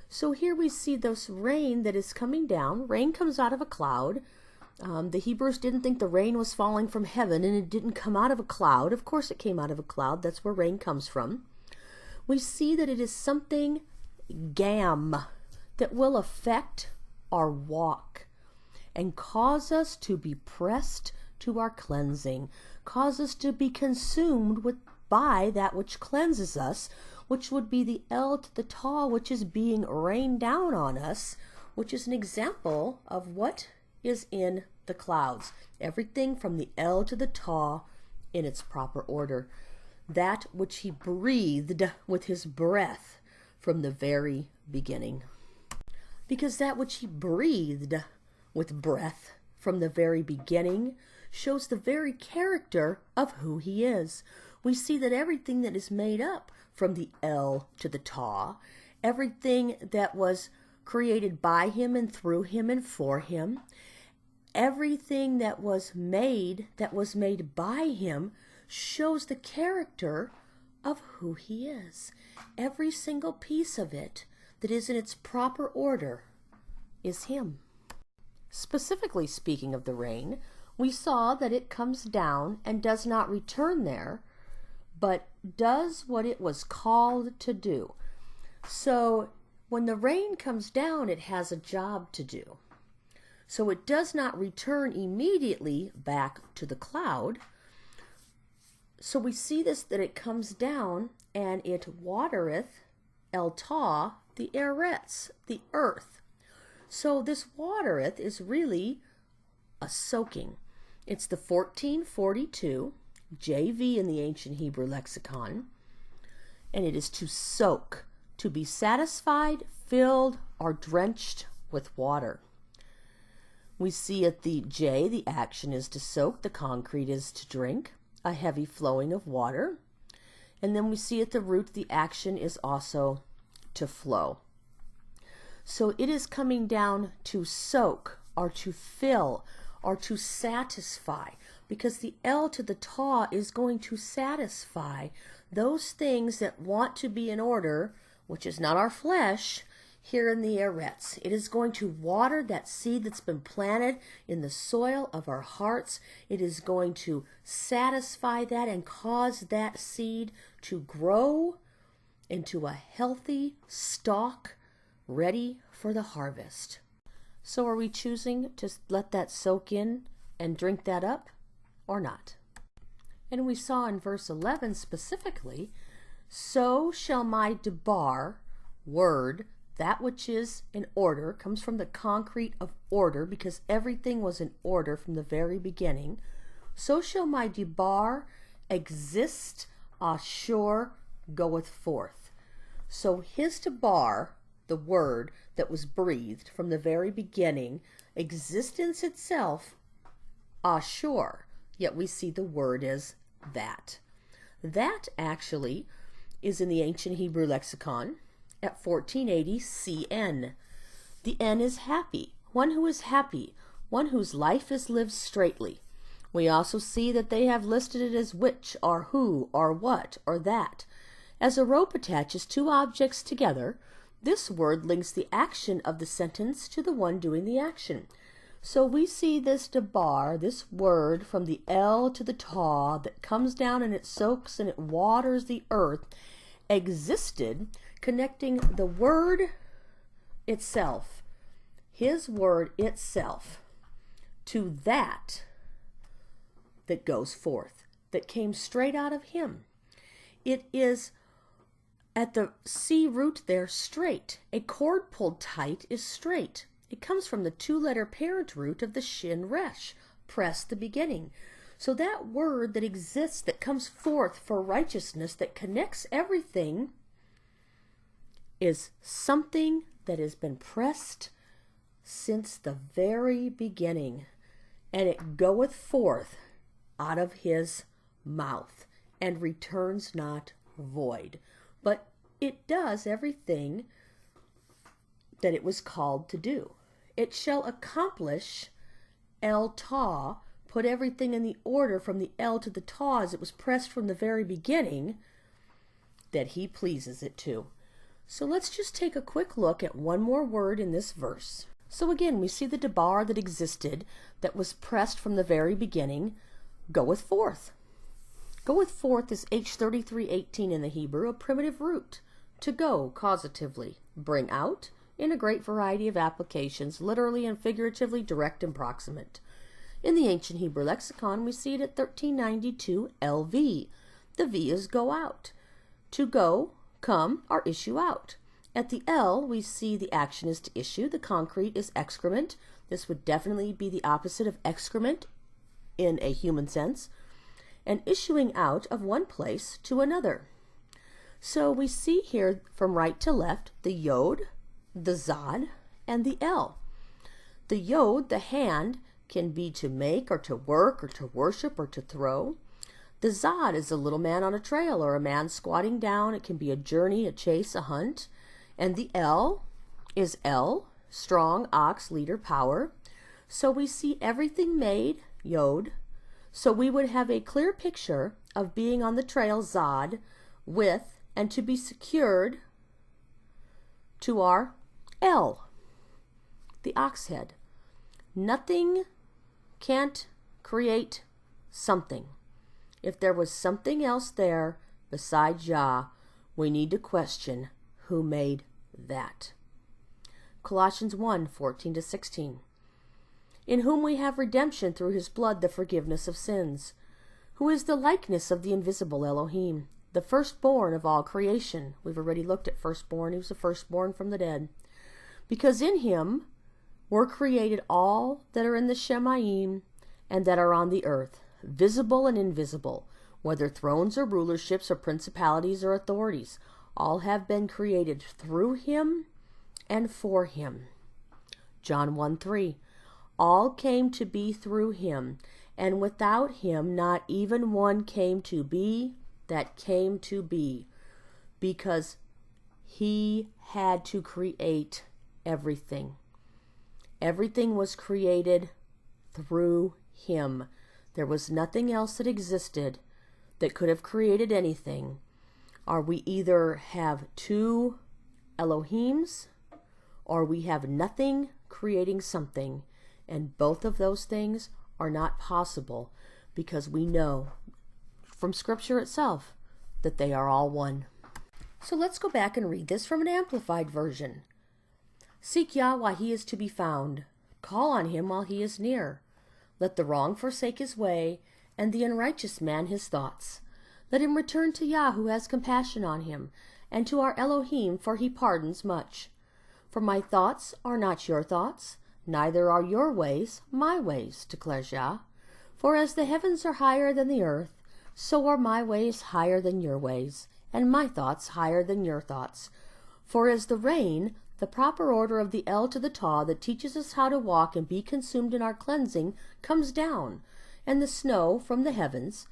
So here we see this rain that is coming down. Rain comes out of a cloud. The Hebrews didn't think the rain was falling from heaven, and it didn't come out of a cloud. Of course it came out of a cloud. That's where rain comes from. We see that it is something gam that will affect our walk and cause us to be pressed to our cleansing, cause us to be consumed by that which cleanses us, which would be the El to the Tah, which is being rained down on us, which is an example of what is in the clouds. Everything from the El to the Tah in its proper order. That which he breathed with his breath from the very beginning. Because that which he breathed with breath from the very beginning shows the very character of who he is. We see that everything that is made up from the El to the Tah, everything that was created by him and through him and for him, everything that was made by him shows the character of who he is. Every single piece of it that is in its proper order is him. Specifically speaking of the rain, we saw that it comes down and does not return there, but does what it was called to do. So when the rain comes down, it has a job to do. So it does not return immediately back to the cloud. So we see this, that it comes down and it watereth el-tah, the eretz, the earth. So this watereth is really a soaking. It's the 1442 JV in the ancient Hebrew lexicon, and it is to soak, to be satisfied, filled, or drenched with water. We see at the J, the action is to soak, the concrete is to drink, a heavy flowing of water. And then we see at the root, the action is also to flow. So it is coming down to soak, or to fill, or to satisfy, because the L to the ta is going to satisfy those things that want to be in order, which is not our flesh, here in the arets. It is going to water that seed that's been planted in the soil of our hearts. It is going to satisfy that and cause that seed to grow into a healthy stalk ready for the harvest. So are we choosing to let that soak in and drink that up or not? And we saw in verse 11 specifically, so shall my debar, word, that which is in order, comes from the concrete of order, because everything was in order from the very beginning. So shall my debar exist, ashur, goeth forth. So his debar, the word that was breathed from the very beginning, existence itself, ashur, yet we see the word is that. That actually is in the ancient Hebrew lexicon at 1480 CN. The N is happy, one who is happy, one whose life is lived straightly. We also see that they have listed it as which, or who, or what, or that. As a rope attaches two objects together, this word links the action of the sentence to the one doing the action. So we see this debar, this word from the L to the ta that comes down and it soaks and it waters the earth, existed, connecting the word itself, his word itself, to that goes forth, that came straight out of him. It is at the C root there, straight. A cord pulled tight is straight. It comes from the two-letter parent root of the shin resh, press, the beginning. So that word that exists, that comes forth for righteousness, that connects everything, is something that has been pressed since the very beginning, and it goeth forth out of his mouth, and returns not void. But it does everything that it was called to do. It shall accomplish El Ta, put everything in the order from the L to the Ta as it was pressed from the very beginning, that he pleases it to. So let's just take a quick look at one more word in this verse. So again, we see the debar that existed, that was pressed from the very beginning, goeth forth. Goeth forth is H3318 in the Hebrew, a primitive root. To go, causatively. Bring out, in a great variety of applications, literally and figuratively, direct and proximate. In the ancient Hebrew lexicon, we see it at 1392 LV. The V is go out. To go, come, or issue out. At the L, we see the action is to issue. The concrete is excrement. This would definitely be the opposite of excrement in a human sense. And issuing out of one place to another. So we see here from right to left the yod, the zod, and the L. The yod, the hand, can be to make or to work or to worship or to throw. The zod is a little man on a trail or a man squatting down. It can be a journey, a chase, a hunt. And the L is L, strong, ox, leader, power. So we see everything made, yod. So we would have a clear picture of being on the trail, zod, with and to be secured to our L, the ox head. Nothing can't create something. If there was something else there besides Yah, we need to question who made that. Colossians 1:14-16. In whom we have redemption through his blood, the forgiveness of sins, who is the likeness of the invisible Elohim, the firstborn of all creation. We've already looked at firstborn. He was the firstborn from the dead. Because in him were created all that are in the Shemayim and that are on the earth, visible and invisible, whether thrones or rulerships or principalities or authorities. All have been created through him and for him. John 1:3. All came to be through him, and without him not even one came to be that came to be, because he had to create everything. Everything was created through him. There was nothing else that existed that could have created anything. Or we either have two Elohims, or we have nothing creating something, and both of those things are not possible, because we know from Scripture itself that they are all one. So let's go back and read this from an amplified version. Seek Yah while he is to be found. Call on him while he is near. Let the wrong forsake his way, and the unrighteous man his thoughts. Let him return to Yah who has compassion on him, and to our Elohim, for he pardons much. For my thoughts are not your thoughts, neither are your ways my ways, declares Yah. For as the heavens are higher than the earth, so are my ways higher than your ways, and my thoughts higher than your thoughts. For as the rain, the proper order of the El to the Taw that teaches us how to walk and be consumed in our cleansing, comes down, and the snow from the heavens,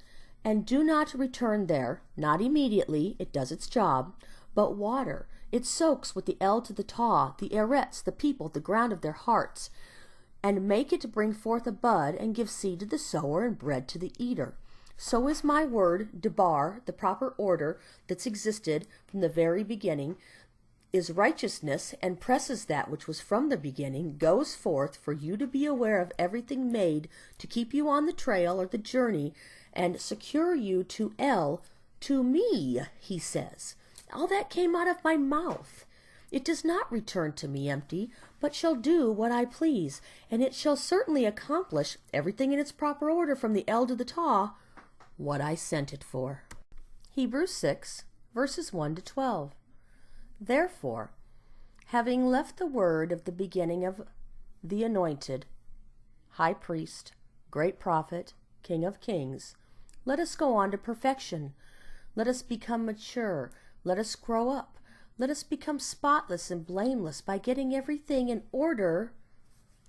and do not return there, not immediately, it does its job, but water. It soaks with the El to the Taw, the Eretz, the people, the ground of their hearts, and make it bring forth a bud, and give seed to the sower and bread to the eater. So is my word, Debar, the proper order that's existed from the very beginning, is righteousness, and presses that which was from the beginning, goes forth for you to be aware of everything made to keep you on the trail or the journey, and secure you to El, to me, he says. All that came out of my mouth. It does not return to me empty, but shall do what I please, and it shall certainly accomplish everything in its proper order from the El to the Taw, what I sent it for. Hebrews 6, verses 1 to 12. Therefore, having left the word of the beginning of the anointed, high priest, great prophet, King of kings, let us go on to perfection. Let us become mature. Let us grow up. Let us become spotless and blameless by getting everything in order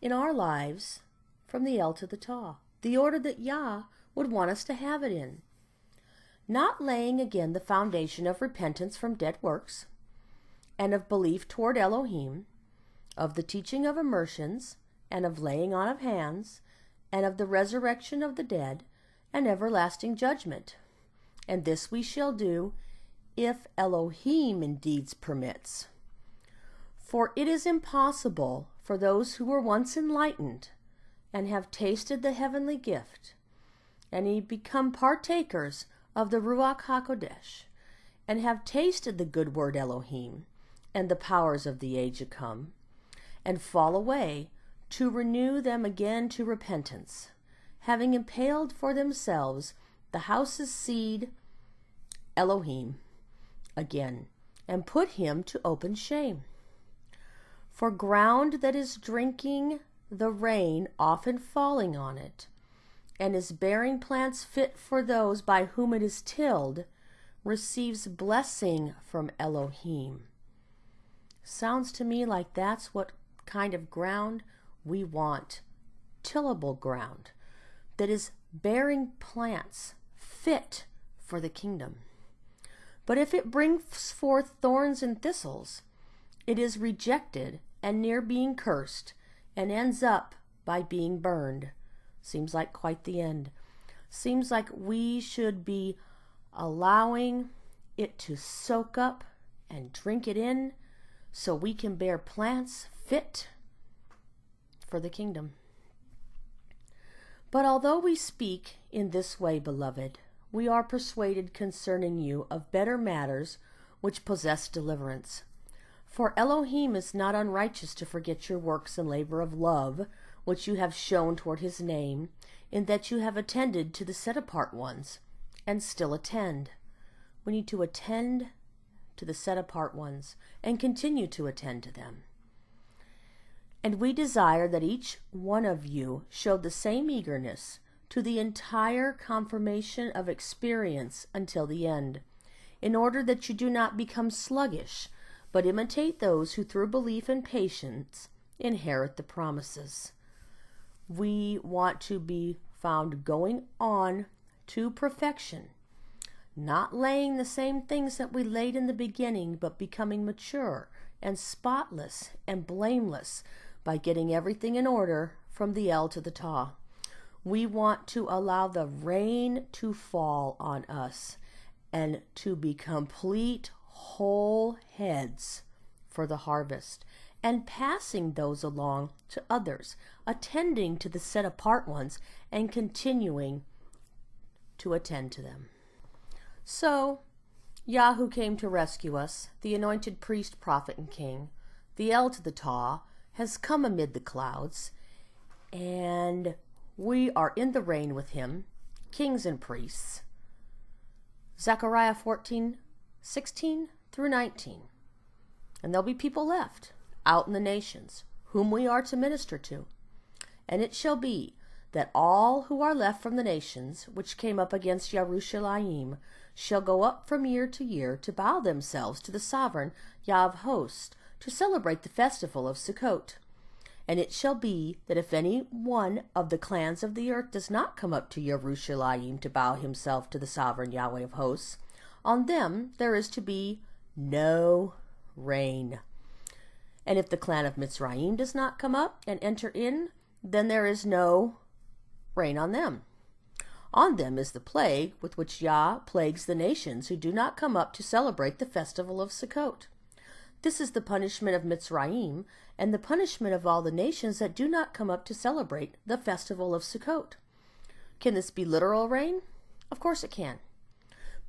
in our lives from the El to the Taw, the order that Yah would want us to have it in. Not laying again the foundation of repentance from dead works, and of belief toward Elohim, of the teaching of immersions, and of laying on of hands, and of the resurrection of the dead, and everlasting judgment. And this we shall do, if Elohim indeed permits. For it is impossible for those who were once enlightened, and have tasted the heavenly gift, and have become partakers of the Ruach HaKodesh, and have tasted the good word Elohim, and the powers of the age to come, and fall away, to renew them again to repentance, having impaled for themselves the house's seed, Elohim, again, and put him to open shame. For ground that is drinking the rain often falling on it, and is bearing plants fit for those by whom it is tilled, receives blessing from Elohim. Sounds to me like that's what kind of ground we want. Tillable ground that is bearing plants fit for the kingdom. But if it brings forth thorns and thistles, it is rejected and near being cursed, and ends up by being burned. Seems like quite the end. Seems like we should be allowing it to soak up and drink it in, so we can bear plants fit for the kingdom. But although we speak in this way, beloved, we are persuaded concerning you of better matters which possess deliverance. For Elohim is not unrighteous to forget your works and labor of love, which you have shown toward his name, in that you have attended to the set-apart ones, and still attend. We need to attend to the set-apart ones, and continue to attend to them. And we desire that each one of you show the same eagerness to the entire confirmation of experience until the end, in order that you do not become sluggish, but imitate those who through belief and patience inherit the promises. We want to be found going on to perfection, not laying the same things that we laid in the beginning, but becoming mature and spotless and blameless by getting everything in order from the L to the Ta. We want to allow the rain to fall on us and to be complete whole heads for the harvest, and passing those along to others, attending to the set apart ones and continuing to attend to them. So, Yah who came to rescue us, the anointed priest, prophet, and king, the El to the Ta, has come amid the clouds, and we are in the rain with him, kings and priests. Zechariah 14:16 through 19. And there'll be people left out in the nations, whom we are to minister to. And it shall be that all who are left from the nations which came up against Yerushalayim shall go up from year to year to bow themselves to the sovereign Yah of hosts, to celebrate the festival of Sukkot. And it shall be that if any one of the clans of the earth does not come up to Yerushalayim to bow himself to the sovereign Yahweh of hosts, on them there is to be no rain. And if the clan of Mitzrayim does not come up and enter in, then there is no rain on them. On them is the plague with which Yah plagues the nations who do not come up to celebrate the festival of Sukkot. This is the punishment of Mitzrayim, and the punishment of all the nations that do not come up to celebrate the festival of Sukkot. Can this be literal rain? Of course it can.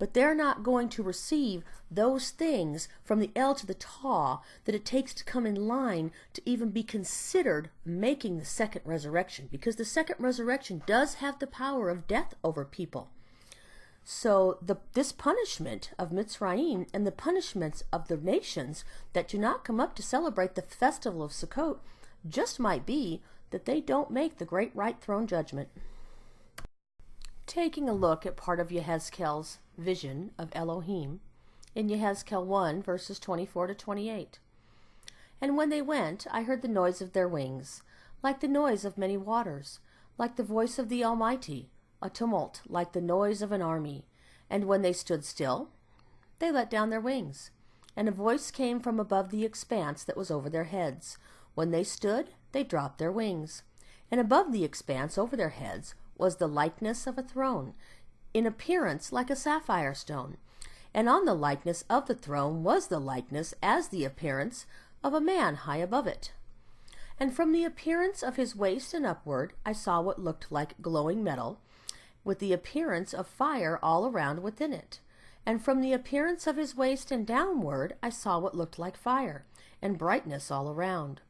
But they're not going to receive those things from the El to the Ta that it takes to come in line to even be considered making the second resurrection, because the second resurrection does have the power of death over people. So this punishment of Mitzrayim and the punishments of the nations that do not come up to celebrate the festival of Sukkot just might be that they don't make the great right throne judgment. Taking a look at part of Yehezkel's vision of Elohim in Yehezkel 1 verses 24 to 28. And when they went, I heard the noise of their wings, like the noise of many waters, like the voice of the Almighty, a tumult like the noise of an army. And when they stood still, they let down their wings. And a voice came from above the expanse that was over their heads. When they stood, they dropped their wings. And above the expanse over their heads was the likeness of a throne, in appearance like a sapphire stone. And on the likeness of the throne was the likeness as the appearance of a man high above it. And from the appearance of his waist and upward I saw what looked like glowing metal, with the appearance of fire all around within it. And from the appearance of his waist and downward I saw what looked like fire, and brightness all around.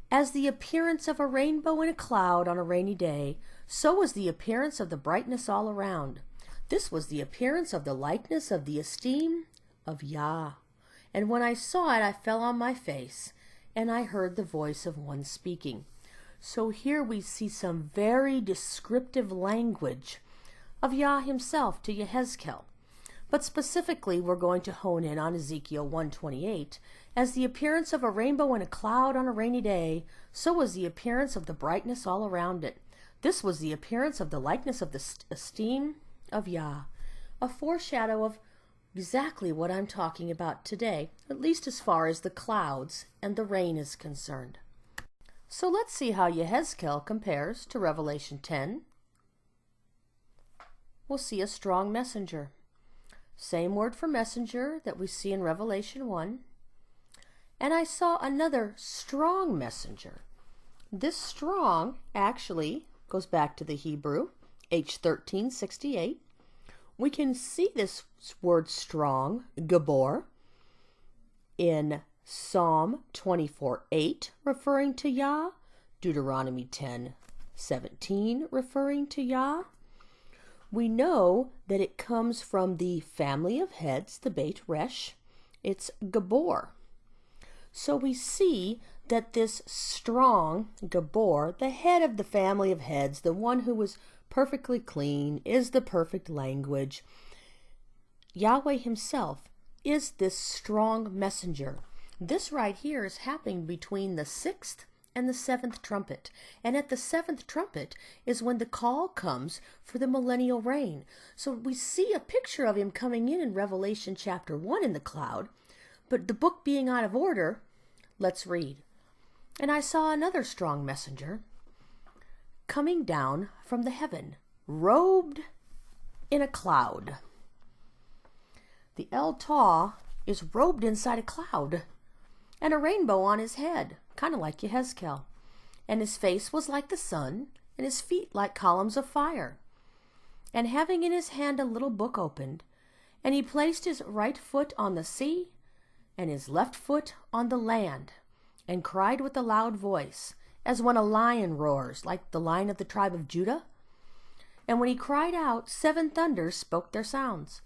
As the appearance of a rainbow in a cloud on a rainy day, so was the appearance of the brightness all around. This was the appearance of the likeness of the esteem of Yah. And when I saw it, I fell on my face, and I heard the voice of one speaking. So here we see some very descriptive language of Yah himself to Yehezkel. But specifically, we're going to hone in on Ezekiel 1:28. As the appearance of a rainbow in a cloud on a rainy day, so was the appearance of the brightness all around it. This was the appearance of the likeness of the esteem of Yah, a foreshadow of exactly what I'm talking about today, at least as far as the clouds and the rain is concerned. So let's see how Yehezkel compares to Revelation 10. We'll see a strong messenger. Same word for messenger that we see in Revelation 1. And I saw another strong messenger. This strong actually goes back to the Hebrew, H1368. We can see this word strong, Gabor, in Psalm 24:8, referring to Yah, Deuteronomy 10:17, referring to Yah. We know that it comes from the family of heads, the Beit Resh. It's Gabor. So we see that this strong Gabor, the head of the family of heads, the one who was perfectly clean, is the perfect language. Yahweh himself is this strong messenger. This right here is happening between the 6th and the 7th trumpet. And at the 7th trumpet is when the call comes for the millennial reign. So we see a picture of him coming in Revelation chapter 1 in the cloud. But the book being out of order, let's read. And I saw another strong messenger coming down from the heaven, robed in a cloud. The El Tah is robed inside a cloud, and a rainbow on his head, kind of like Yehezkel. And his face was like the sun, and his feet like columns of fire. And having in his hand a little book opened, and he placed his right foot on the sea, and his left foot on the land, and cried with a loud voice, as when a lion roars, like the lion of the tribe of Judah. And when he cried out, 7 thunders spoke their sounds.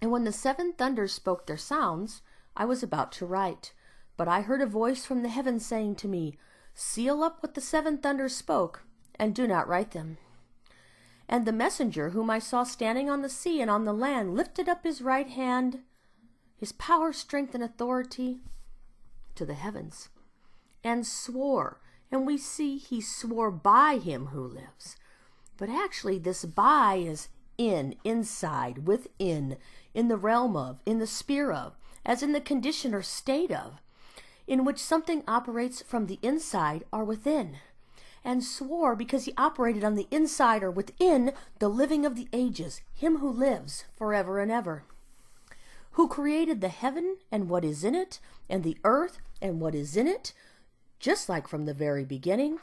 And when the 7 thunders spoke their sounds, I was about to write. But I heard a voice from the heavens saying to me, seal up what the 7 thunders spoke, and do not write them. And the messenger whom I saw standing on the sea and on the land lifted up his right hand, his power, strength, and authority, to the heavens, and swore. And we see he swore by him who lives. But actually this by is inside, within, in the realm of, in the sphere of, as in the condition or state of, in which something operates from the inside or within. And swore because he operated on the inside or within the living of the ages, him who lives forever and ever, who created the heaven and what is in it, and the earth and what is in it, just like from the very beginning,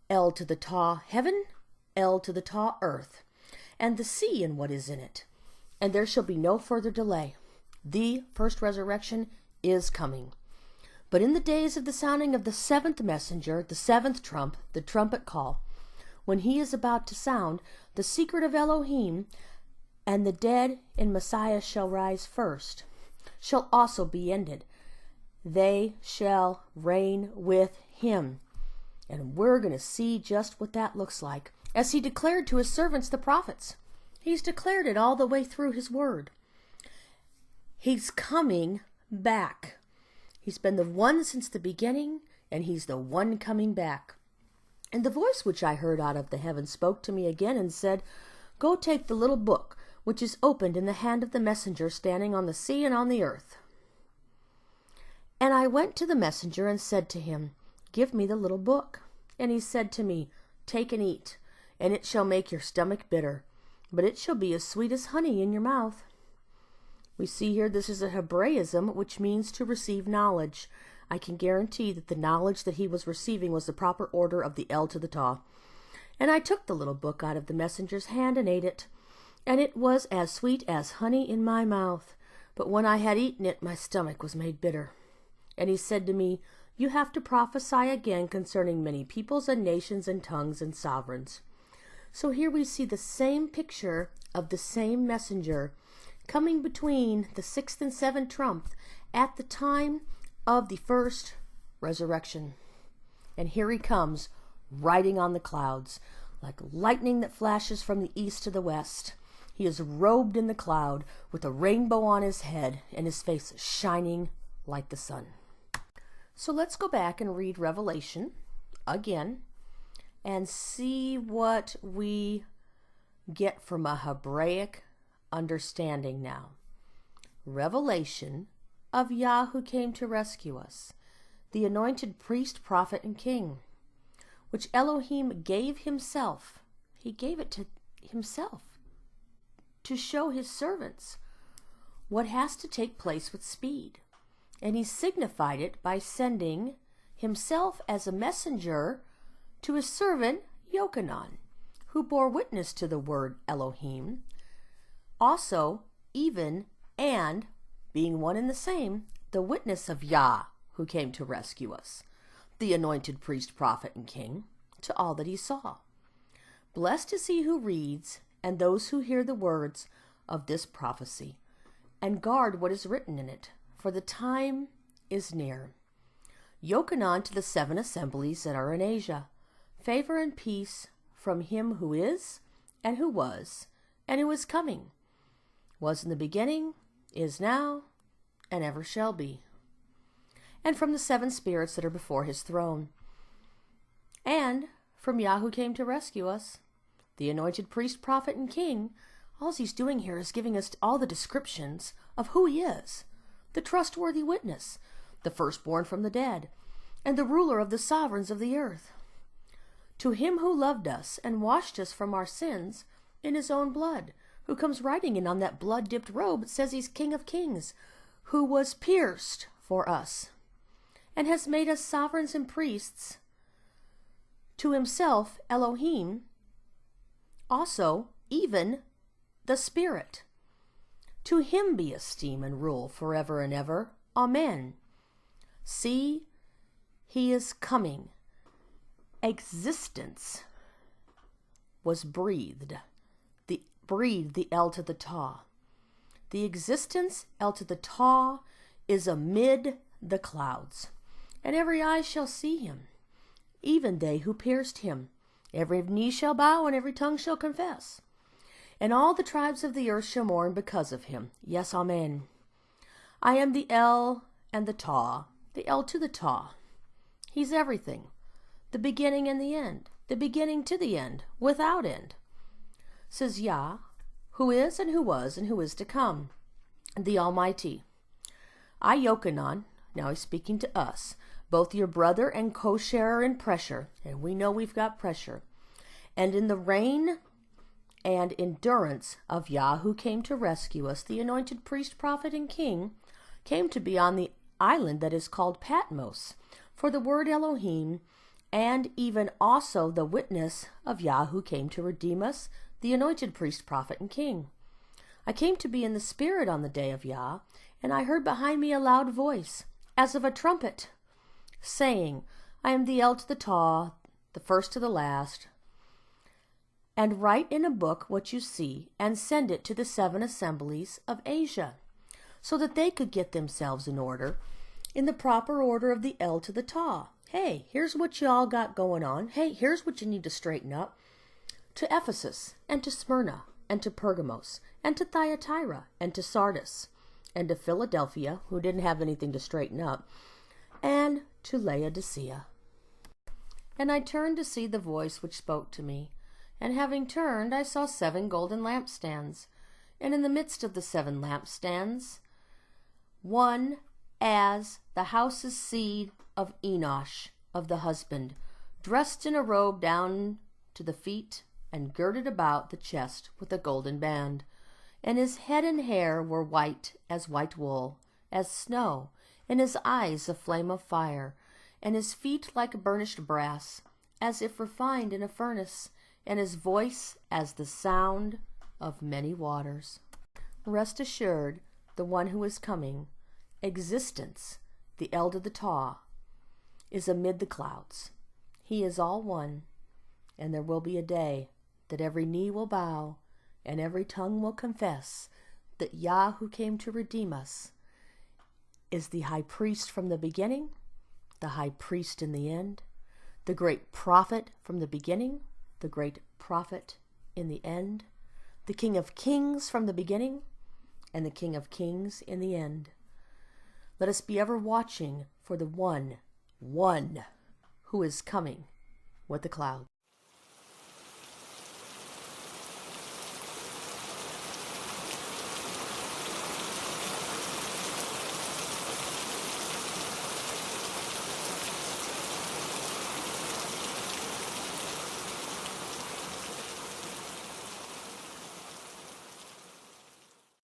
El to the Tah heaven, El to the Tah earth, and the sea and what is in it. And there shall be no further delay. The first resurrection is coming. But in the days of the sounding of the 7th messenger, the 7th trump, the trumpet call, when he is about to sound, the secret of Elohim and the dead in Messiah shall rise first, shall also be ended. They shall reign with him. And we're going to see just what that looks like, as he declared to his servants, the prophets. He's declared it all the way through his word. He's coming back. He's been the one since the beginning, and he's the one coming back. And the voice which I heard out of the heavens spoke to me again and said, go take the little book which is opened in the hand of the messenger standing on the sea and on the earth. And I went to the messenger and said to him, give me the little book. And he said to me, take and eat, and it shall make your stomach bitter, but it shall be as sweet as honey in your mouth. We see here this is a Hebraism, which means to receive knowledge. I can guarantee that the knowledge that he was receiving was the proper order of the El to the Tah. And I took the little book out of the messenger's hand and ate it, and it was as sweet as honey in my mouth. But when I had eaten it, my stomach was made bitter. And he said to me, you have to prophesy again concerning many peoples and nations and tongues and sovereigns. So here we see the same picture of the same messenger coming between the 6th and 7th trump at the time of the first resurrection. And here he comes, riding on the clouds, like lightning that flashes from the east to the west. He is robed in the cloud with a rainbow on his head and his face shining like the sun. So let's go back and read Revelation again and see what we get from a Hebraic understanding now. Revelation of Yah who came to rescue us, the anointed priest, prophet, and king, which Elohim gave himself. He gave it to himself to show his servants what has to take place with speed. And he signified it by sending himself as a messenger to his servant Yochanan, who bore witness to the word Elohim, also even and, being one and the same, the witness of Yah, who came to rescue us, the anointed priest, prophet, and king, to all that he saw. Blessed is he who reads, and those who hear the words of this prophecy, and guard what is written in it, for the time is near. Yochanan to the 7 assemblies that are in Asia. Favor and peace from him who is, and who was, and who is coming. Was in the beginning, is now, and ever shall be. And from the 7 spirits that are before his throne. And from Yah who came to rescue us, the anointed priest, prophet, and king. All he's doing here is giving us all the descriptions of who he is, the trustworthy witness, the firstborn from the dead, and the ruler of the sovereigns of the earth. To him who loved us and washed us from our sins in his own blood, who comes riding in on that blood-dipped robe, it says he's King of Kings, who was pierced for us, and has made us sovereigns and priests to himself, Elohim, also even the Spirit. To him be esteem and rule forever and ever. Amen. See, he is coming. Existence was breathed. Breathed the El to the Taw. The existence El to the Taw is amid the clouds, and every eye shall see him, even they who pierced him. Every knee shall bow, and every tongue shall confess. And all the tribes of the earth shall mourn because of him. Yes, amen. I am the El and the Taw, the El to the Taw. He's everything, the beginning and the end, the beginning to the end, without end. Says Yah, who is and who was and who is to come, the Almighty. I, Yochanan, now he's speaking to us, both your brother and co-sharer in pressure, and we know we've got pressure, and in the reign and endurance of Yah who came to rescue us, the anointed priest, prophet, and king, came to be on the island that is called Patmos, for the word Elohim, and even also the witness of Yah who came to redeem us, the anointed priest, prophet, and king. I came to be in the Spirit on the day of Yah, and I heard behind me a loud voice, as of a trumpet, saying, I am the El to the Taw, the first to the last, and write in a book what you see, and send it to the 7 assemblies of Asia, so that they could get themselves in order, in the proper order of the El to the Taw. Hey, here's what y'all got going on. Hey, here's what you need to straighten up. To Ephesus, and to Smyrna, and to Pergamos, and to Thyatira, and to Sardis, and to Philadelphia, who didn't have anything to straighten up, and to Laodicea. And I turned to see the voice which spoke to me, and having turned, I saw 7 golden lampstands, and in the midst of the 7 lampstands, one as the house's seed of ENOSH, of the husband, dressed in a robe down to the feet, and girded about the chest with a golden band. And his head and hair were white as white wool, as snow, and his eyes a flame of fire, and his feet like burnished brass, as if refined in a furnace, and his voice as the sound of many waters. Rest assured, the one who is coming, existence, the El to the Taw, is amid the clouds. He is all one, and there will be a day that every knee will bow and every tongue will confess that Yah who came to redeem us is the high priest from the beginning, the high priest in the end, the great prophet from the beginning, the great prophet in the end, the King of Kings from the beginning, and the King of Kings in the end. Let us be ever watching for the one who is coming with the clouds.